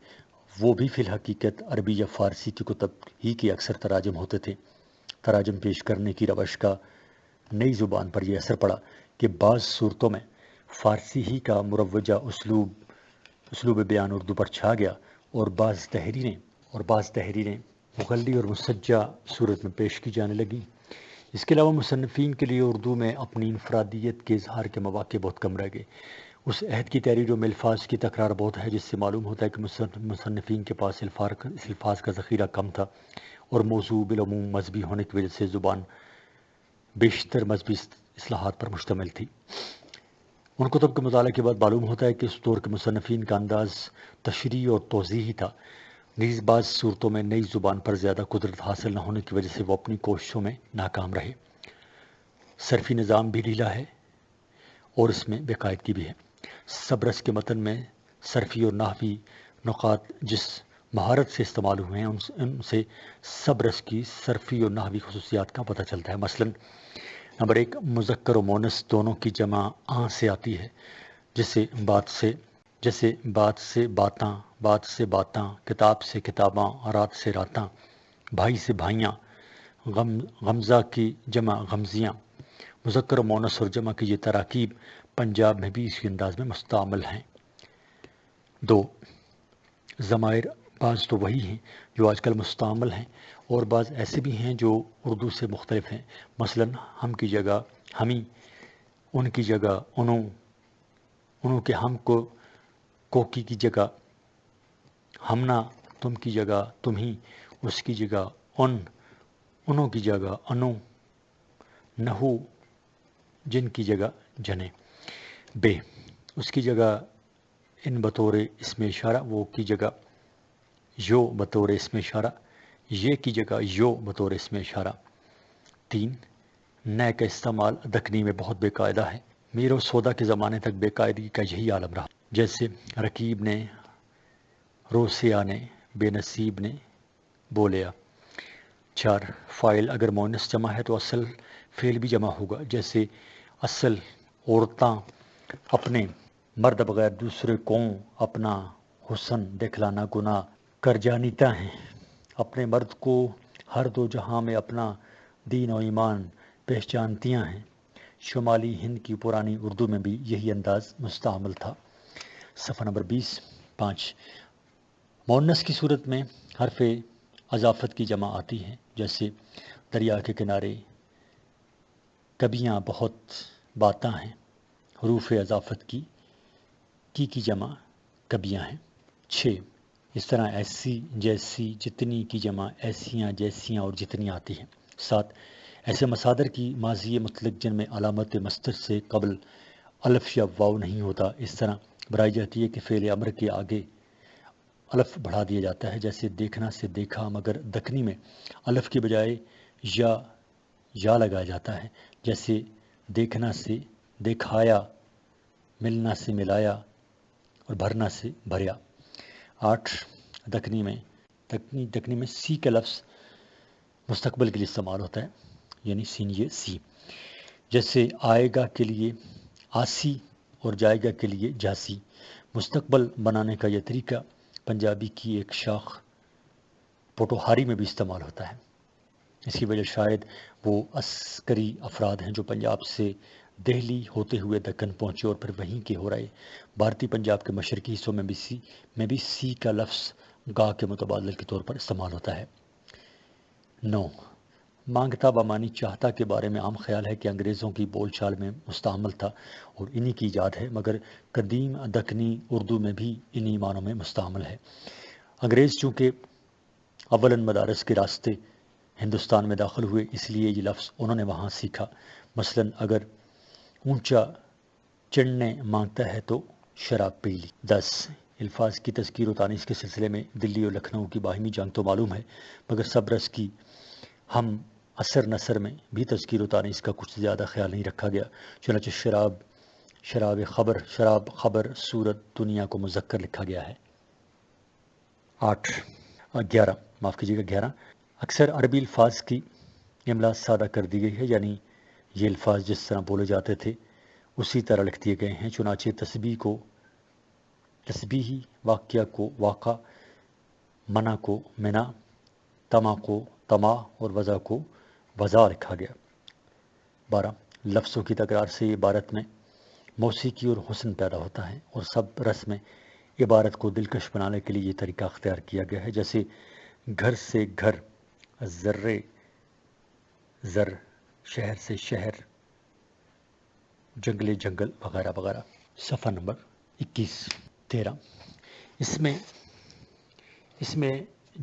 وہ بھی فی الحقیقت عربی یا فارسی کی کتب ہی کے اکثر تراجم ہوتے تھے۔ تراجم پیش کرنے کی روش کا نئی زبان پر یہ اثر پڑا کہ بعض صورتوں میں فارسی ہی کا مروجہ اسلوب بیان اردو پر چھا گیا، اور بعض تحریریں مغلی اور مسجع صورت میں پیش کی جانے لگیں۔ اس کے علاوہ مصنفین کے لیے اردو میں اپنی انفرادیت کے اظہار کے مواقع بہت کم رہ گئے۔ اس عہد کی تحریروں میں الفاظ کی تکرار بہت ہے، جس سے معلوم ہوتا ہے کہ مصنفین کے پاس الفاظ کا ذخیرہ کم تھا، اور موضوع بالعموم مذہبی ہونے کی وجہ سے زبان بیشتر مذہبی اصلاحات پر مشتمل تھی۔ ان کتب کے مطالعے کے بعد معلوم ہوتا ہے کہ اس دور کے مصنفین کا انداز تشریح اور توضیحی تھا، نیز بعض صورتوں میں نئی زبان پر زیادہ قدرت حاصل نہ ہونے کی وجہ سے وہ اپنی کوششوں میں ناکام رہے۔ صرفی نظام بھی ڈھیلا ہے اور اس میں بے قاعدگی بھی ہے۔ سبرس کے متن میں صرفی اور نحوی نقاط جس مہارت سے استعمال ہوئے ہیں ان سے سبرس کی صرفی اور نحوی خصوصیات کا پتہ چلتا ہے۔ مثلاً نمبر 1، مذکر و مونث دونوں کی جمع آں سے آتی ہے، جیسے بات سے باتاں، بات سے باتاں، کتاب سے کتاباں، رات سے راتاں، بھائی سے بھائیاں، غمزہ کی جمع غمزیاں۔ مذکر و مونث اور جمع کی یہ تراکیب پنجاب میں بھی اسی انداز میں مستعمل ہیں۔ 2، ضمائر بعض تو وہی ہیں جو آج کل مستعمل ہیں، اور بعض ایسے بھی ہیں جو اردو سے مختلف ہیں۔ مثلاً ہم کی جگہ ہمیں، ان کی جگہ انہوں کے ہم کو، کوکی کی جگہ ہمنا، تم کی جگہ تمہیں، اس کی جگہ انہوں کی جگہ انو، نحو جن کی جگہ جنے۔ بے، اس کی جگہ ان بطور اسم اشارہ، وہ کی جگہ یو بطور اسم اشارہ، یہ کی جگہ یو بطور اسم اشارہ۔ 3، نئے کا استعمال دکنی میں بہت بے قاعدہ ہے۔ میر و سودا کے زمانے تک بے قاعدگی کا یہی عالم رہا، جیسے رکیب نے، روسیا نے، بے نصیب نے بولیا۔ 4، فاعل اگر مونث جمع ہے تو اصل فعل بھی جمع ہوگا، جیسے اصل عورتاں اپنے، مرد بغیر دوسرے کو اپنا، حسن دکھلانا گناہ کر جانیتا ہیں، اپنے مرد کو ہر دو جہاں میں اپنا دین و ایمان پہچانتیاں ہیں۔ شمالی ہند کی پرانی اردو میں بھی یہی انداز مستعمل تھا۔ صفحہ نمبر 20۔ 5، مؤنث کی صورت میں حرف اضافت کی جمع آتی ہے، جیسے دریا کے کنارے، کبیاں بہت باتاں ہیں۔ حروف اضافت کی جمع کبیاں ہیں۔ 6، اس طرح ایسی، جیسی، جتنی کی جمع ایسیاں، جیسیاں اور جتنی آتی ہیں۔ 7، ایسے مصادر کی ماضی مطلق جن میں علامت مصدر سے قبل الف یا واو نہیں ہوتا، اس طرح بڑھائی جاتی ہے کہ فعل امر کے آگے الف بڑھا دیا جاتا ہے، جیسے دیکھنا سے دیکھا، مگر دکنی میں الف کی بجائے یا لگایا جاتا ہے، جیسے دیکھنا سے دیکھایا، ملنا سے ملایا اور بھرنا سے بھریا۔ 8، دکنی میں سی کا لفظ مستقبل کے لیے استعمال ہوتا ہے، یعنی سینیے سی، جیسے آئے گا کے لیے آسی اور جائے گا کے لیے جاسی۔ مستقبل بنانے کا یہ طریقہ پنجابی کی ایک شاخ پوٹوہاری میں بھی استعمال ہوتا ہے۔ اس کی وجہ شاید وہ عسکری افراد ہیں جو پنجاب سے دہلی ہوتے ہوئے دکن پہنچے اور پھر وہیں کے ہو رہے۔ بھارتی پنجاب کے مشرقی حصوں میں بھی سی کا لفظ گا کے متبادل کے طور پر استعمال ہوتا ہے۔ 9 مانگتا بمانی چاہتا کے بارے میں عام خیال ہے کہ انگریزوں کی بول چال میں مستعمل تھا اور انہی کی ایجاد ہے، مگر قدیم دکنی اردو میں بھی انہی معنوں میں مستعمل ہے۔ انگریز چونکہ اولاً مدارس کے راستے ہندوستان میں داخل ہوئے، اس لیے یہ لفظ انہوں نے وہاں سیکھا۔ مثلاً اگر اونچا چڑھنے مانگتا ہے تو شراب پی لی۔ 10 الفاظ کی تذکیر و تانیث کے سلسلے میں دلی اور لکھنؤ کی باہمی جنگ تو معلوم ہے، مگر سبرس کی ہم اثر نثر میں بھی تذکیر و تانیث کا کچھ زیادہ خیال نہیں رکھا گیا، چنانچہ شراب خبر صورت دنیا کو مذکر لکھا گیا ہے۔ 11 اکثر عربی الفاظ کی املا سادہ کر دی گئی ہے، یعنی یہ الفاظ جس طرح بولے جاتے تھے اسی طرح لکھ دیے گئے ہیں، چنانچہ تسبیحی، واقعہ کو واقع، منع کو منع، تما کو تما اور وضع کو وضع لکھا گیا۔ 12 لفظوں کی تکرار سے عبارت میں موسیقی اور حسن پیدا ہوتا ہے، اور سب رس میں عبارت کو دلکش بنانے کے لیے یہ طریقہ اختیار کیا گیا ہے، جیسے گھر سے گھر، ذرے زر، شہر سے شہر، جنگل جنگل وغیرہ وغیرہ۔ صفحہ نمبر 21 13 اس میں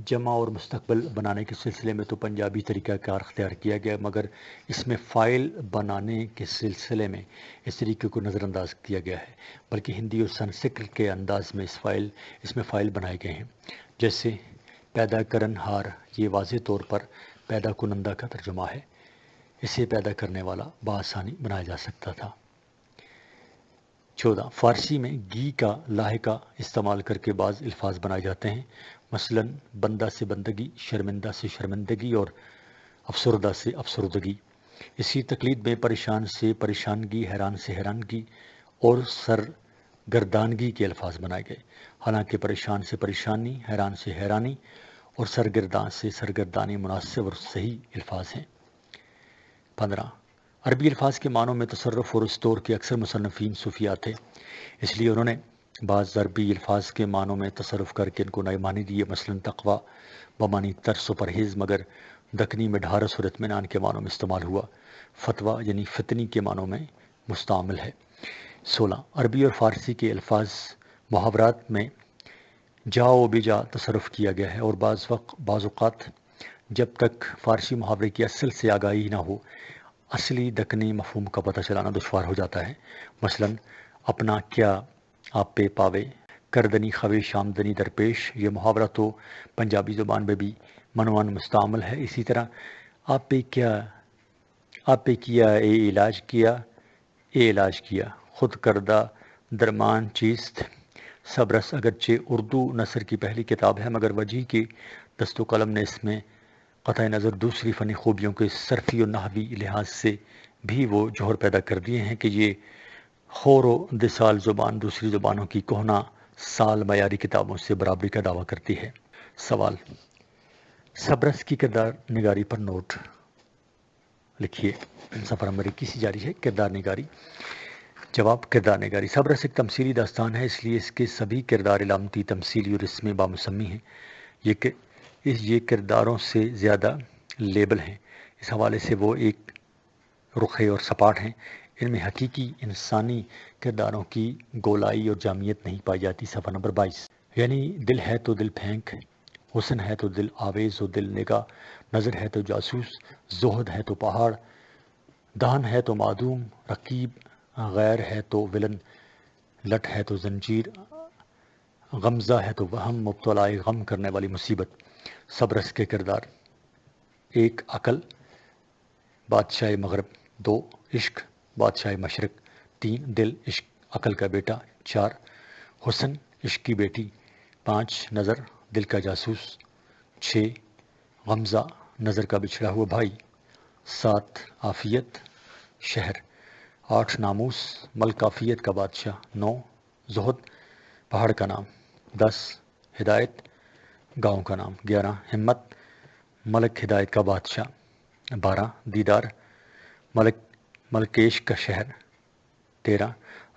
جمع اور مستقبل بنانے کے سلسلے میں تو پنجابی طریقہ کار اختیار کیا گیا، مگر اس میں فائل بنانے کے سلسلے میں اس طریقے کو نظر انداز کیا گیا ہے، بلکہ ہندی اور سنسکرت کے انداز میں اس میں فائل بنائے گئے ہیں، جیسے پیدا کرن ہار، یہ واضح طور پر پیدا کنندہ کا ترجمہ ہے، اسے پیدا کرنے والا بآسانی بنایا جا سکتا تھا۔ 14 فارسی میں گی کا لاحقہ استعمال کر کے بعض الفاظ بنائے جاتے ہیں، مثلاً بندہ سے بندگی، شرمندہ سے شرمندگی اور افسردہ سے افسردگی۔ اسی تقلید میں پریشان سے پریشانگی، حیران سے حیرانگی اور سرگردانگی کے الفاظ بنائے گئے، حالانکہ پریشان سے پریشانی، حیران سے حیرانی اور سرگردان سے سرگردانی مناسب اور صحیح الفاظ ہیں۔ 15 عربی الفاظ کے معنوں میں تصرف اور اس دور کے اکثر مصنفین صوفیاء تھے، اس لیے انہوں نے بعض عربی الفاظ کے معنوں میں تصرف کر کے ان کو نئے معنی دیے، مثلاً تقویٰ بمعنی ترس و پرہیز، مگر دکنی میں ڈھارس اور اطمینان کے معنوں میں استعمال ہوا۔ فتویٰ یعنی فتنی کے معنوں میں مستعمل ہے۔ 16 عربی اور فارسی کے الفاظ محاورات میں جا و بجا تصرف کیا گیا ہے، اور بعض اوقات جب تک فارسی محاورے کی اصل سے آگاہی نہ ہو اصلی دکنی مفہوم کا پتہ چلانا دشوار ہو جاتا ہے۔ مثلاً اپنا کیا آپ پہ پاوے، کردنی خویش آمدنی درپیش، یہ محاورہ تو پنجابی زبان میں بھی منوان مستعمل ہے۔ اسی طرح آپ پہ کیا اے علاج کیا، خود کردہ درمان چیست۔ سبرس اگرچہ اردو نثر کی پہلی کتاب ہے، مگر وجیح کی دست و قلم نے اس میں قطع نظر دوسری فنی خوبیوں کے صرفی و نحوی لحاظ سے بھی وہ جوہر پیدا کر دیے ہیں کہ یہ خور و دسال زبان دوسری زبانوں کی کہنہ سال معیاری کتابوں سے برابری کا دعویٰ کرتی ہے۔ سوال: سبرس کی کردار نگاری پر نوٹ لکھیے۔ صفحہ نمبر 21 جاری ہے۔ کردار نگاری۔ جواب: کردار نگاری سبرس ایک تمثیلی داستان ہے، اس لیے اس کے سبھی کردار علامتی، تمثیلی اور اس میں بامسمی ہیں۔ یہ کرداروں سے زیادہ لیبل ہیں، اس حوالے سے وہ ایک رخے اور سپاٹ ہیں، ان میں حقیقی انسانی کرداروں کی گولائی اور جامعیت نہیں پائی جاتی۔ صفحہ نمبر 22 یعنی دل ہے تو دل پھینک، حسن ہے تو دل آویز و دل نگاہ، نظر ہے تو جاسوس، زہد ہے تو پہاڑ، دہن ہے تو معدوم، رقیب غیر ہے تو ولن، لٹ ہے تو زنجیر، غمزہ ہے تو وہم، مبتلا غم کرنے والی مصیبت۔ سبرس کے کردار: 1 عقل، بادشاہ مغرب، 2 عشق، بادشاہ مشرق، 3 دل، عشق عقل کا بیٹا، 4 حسن، عشق کی بیٹی، 5 نظر، دل کا جاسوس، 6 غمزہ، نظر کا بچھڑا ہوا بھائی، 7 عافیت، شہر، 8 ناموس، ملک عافیت کا بادشاہ، 9 زہد، پہاڑ کا نام، 10 ہدایت، گاؤں کا نام، 11 ہمت، ملک ہدایت کا بادشاہ۔ 12 دیدار ملکیش کا شہر، 13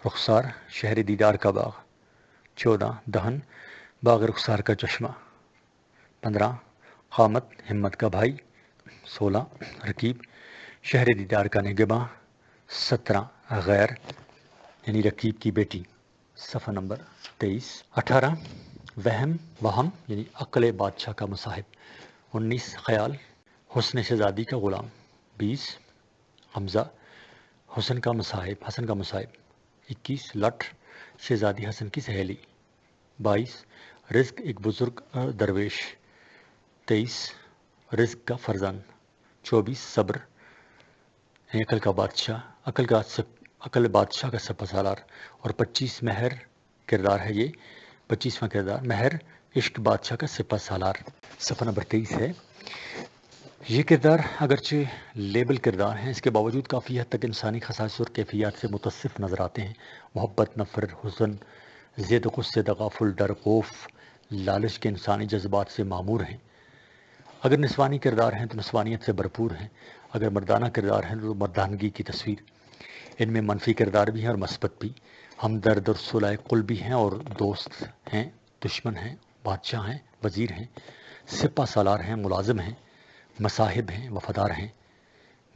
رخسار شہر دیدار کا باغ، 14 دہن باغ رخسار کا چشمہ، 15 قامت ہمت کا بھائی، 16 رکیب شہر دیدار کا نگہباں، 17 غیر یعنی رکیب کی بیٹی، صفحہ نمبر 23۔ 18 وہم یعنی عقل بادشاہ کا مصاحب، 19 خیال حسن شہزادی کا غلام، 20 حمزہ حسن کا مصاحب، 21 لٹھ شہزادی حسن کی سہیلی، 22 رزق ایک بزرگ درویش، 23 رزق کا فرزند، 24 صبر یعنی عقل کا بادشاہ، عقل بادشاہ کا سپہ سالار، اور 25 مہر کردار ہے یہ، 25واں کردار مہر عشق بادشاہ کا سپہ سالار، صفحہ نمبر 23 ہے۔ یہ کردار اگرچہ لیبل کردار ہیں، اس کے باوجود کافی حد تک انسانی خصائص اور کیفیات سے متصف نظر آتے ہیں۔ محبت، نفرت، حزن، زید و غصے، تغافل، ڈر، خوف، لالچ کے انسانی جذبات سے معمور ہیں۔ اگر نسوانی کردار ہیں تو نسوانیت سے بھرپور ہیں، اگر مردانہ کردار ہیں تو مردانگی کی تصویر۔ ان میں منفی کردار بھی ہیں اور مثبت بھی، ہمدرد اور صلح قلبی ہیں اور دوست ہیں، دشمن ہیں، بادشاہ ہیں، وزیر ہیں، سپہ سالار ہیں، ملازم ہیں، مصاحب ہیں، وفادار ہیں،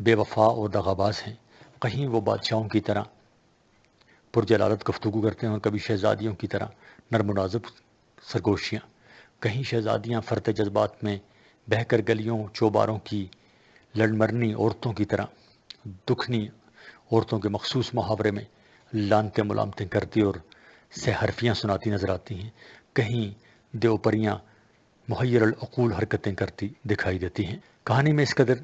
بے وفا اور دغاباز ہیں۔ کہیں وہ بادشاہوں کی طرح پرجلالت گفتگو کرتے ہیں اور کبھی شہزادیوں کی طرح نرم و نازک سرگوشیاں، کہیں شہزادیاں فرط جذبات میں بہہ کر گلیوں چوباروں کی لڑمرنی عورتوں کی طرح دکھنی عورتوں کے مخصوص محاورے میں لانتے ملامتیں کرتی اور سحرفیاں سناتی نظر آتی ہیں، کہیں دیوپریاں محیر العقول حرکتیں کرتی دکھائی دیتی ہیں۔ کہانی میں اس قدر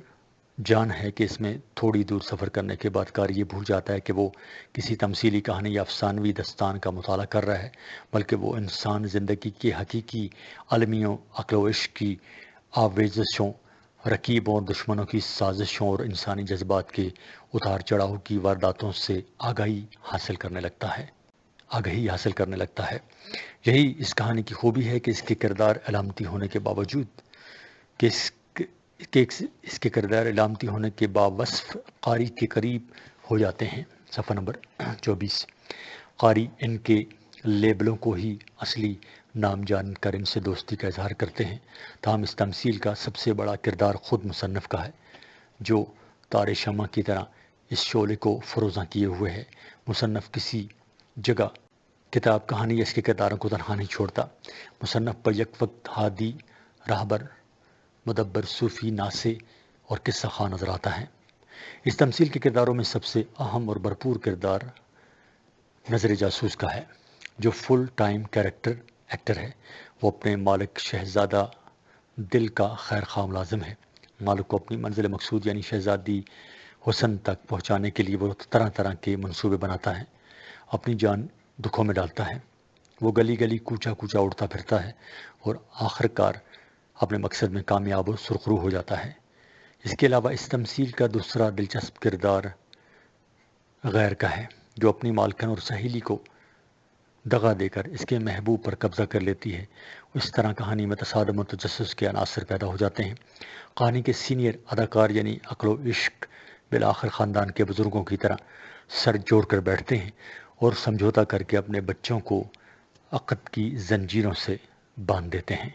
جان ہے کہ اس میں تھوڑی دور سفر کرنے کے بعد قاری یہ بھول جاتا ہے کہ وہ کسی تمثیلی کہانی یا افسانوی داستان کا مطالعہ کر رہا ہے، بلکہ وہ انسان زندگی کی حقیقی المیوں، عقل و عشق کی آویزشوں، رقیبوں اور دشمنوں کی سازشوں اور انسانی جذبات کے اتار چڑھاؤ کی وارداتوں سے آگاہی حاصل کرنے لگتا ہے۔ یہی اس کہانی کی خوبی ہے کہ اس کے کردار علامتی ہونے کے باوجود اس کے کردار علامتی ہونے کے باوصف قاری کے قریب ہو جاتے ہیں۔ صفحہ نمبر 24۔ قاری ان کے لیبلوں کو ہی اصلی نام جان کر ان سے دوستی کا اظہار کرتے ہیں، تاہم اس تمثیل کا سب سے بڑا کردار خود مصنف کا ہے، جو تار شمع کی طرح اس شعلے کو فروزاں کیے ہوئے ہے۔ مصنف کسی جگہ کتاب، کہانی یا اس کے کرداروں کو تنہا نہیں چھوڑتا۔ مصنف پر یک وقت ہادی، راہبر، مدبر، صوفی، ناصح اور قصہ خواہ نظر آتا ہے۔ اس تمثیل کے کرداروں میں سب سے اہم اور بھرپور کردار نظر جاسوس کا ہے، جو فل ٹائم ایکٹر ہے۔ وہ اپنے مالک شہزادہ دل کا خیر خواہ ملازم ہے۔ مالک کو اپنی منزل مقصود یعنی شہزادی حسن تک پہنچانے کے لیے وہ طرح طرح کے منصوبے بناتا ہے، اپنی جان دکھوں میں ڈالتا ہے۔ وہ گلی گلی کوچا کوچا اڑتا پھرتا ہے اور آخر کار اپنے مقصد میں کامیاب و سرخرو ہو جاتا ہے۔ اس کے علاوہ اس تمثیل کا دوسرا دلچسپ کردار غیر کا ہے، جو اپنی مالکن اور سہیلی کو دغا دے کر اس کے محبوب پر قبضہ کر لیتی ہے۔ اس طرح کہانی میں تصادم و تجسس کے عناصر پیدا ہو جاتے ہیں۔ کہانی کے سینئر اداکار یعنی عقل و عشق بالآخر خاندان کے بزرگوں کی طرح سر جوڑ کر بیٹھتے ہیں اور سمجھوتا کر کے اپنے بچوں کو عقد کی زنجیروں سے باندھ دیتے ہیں۔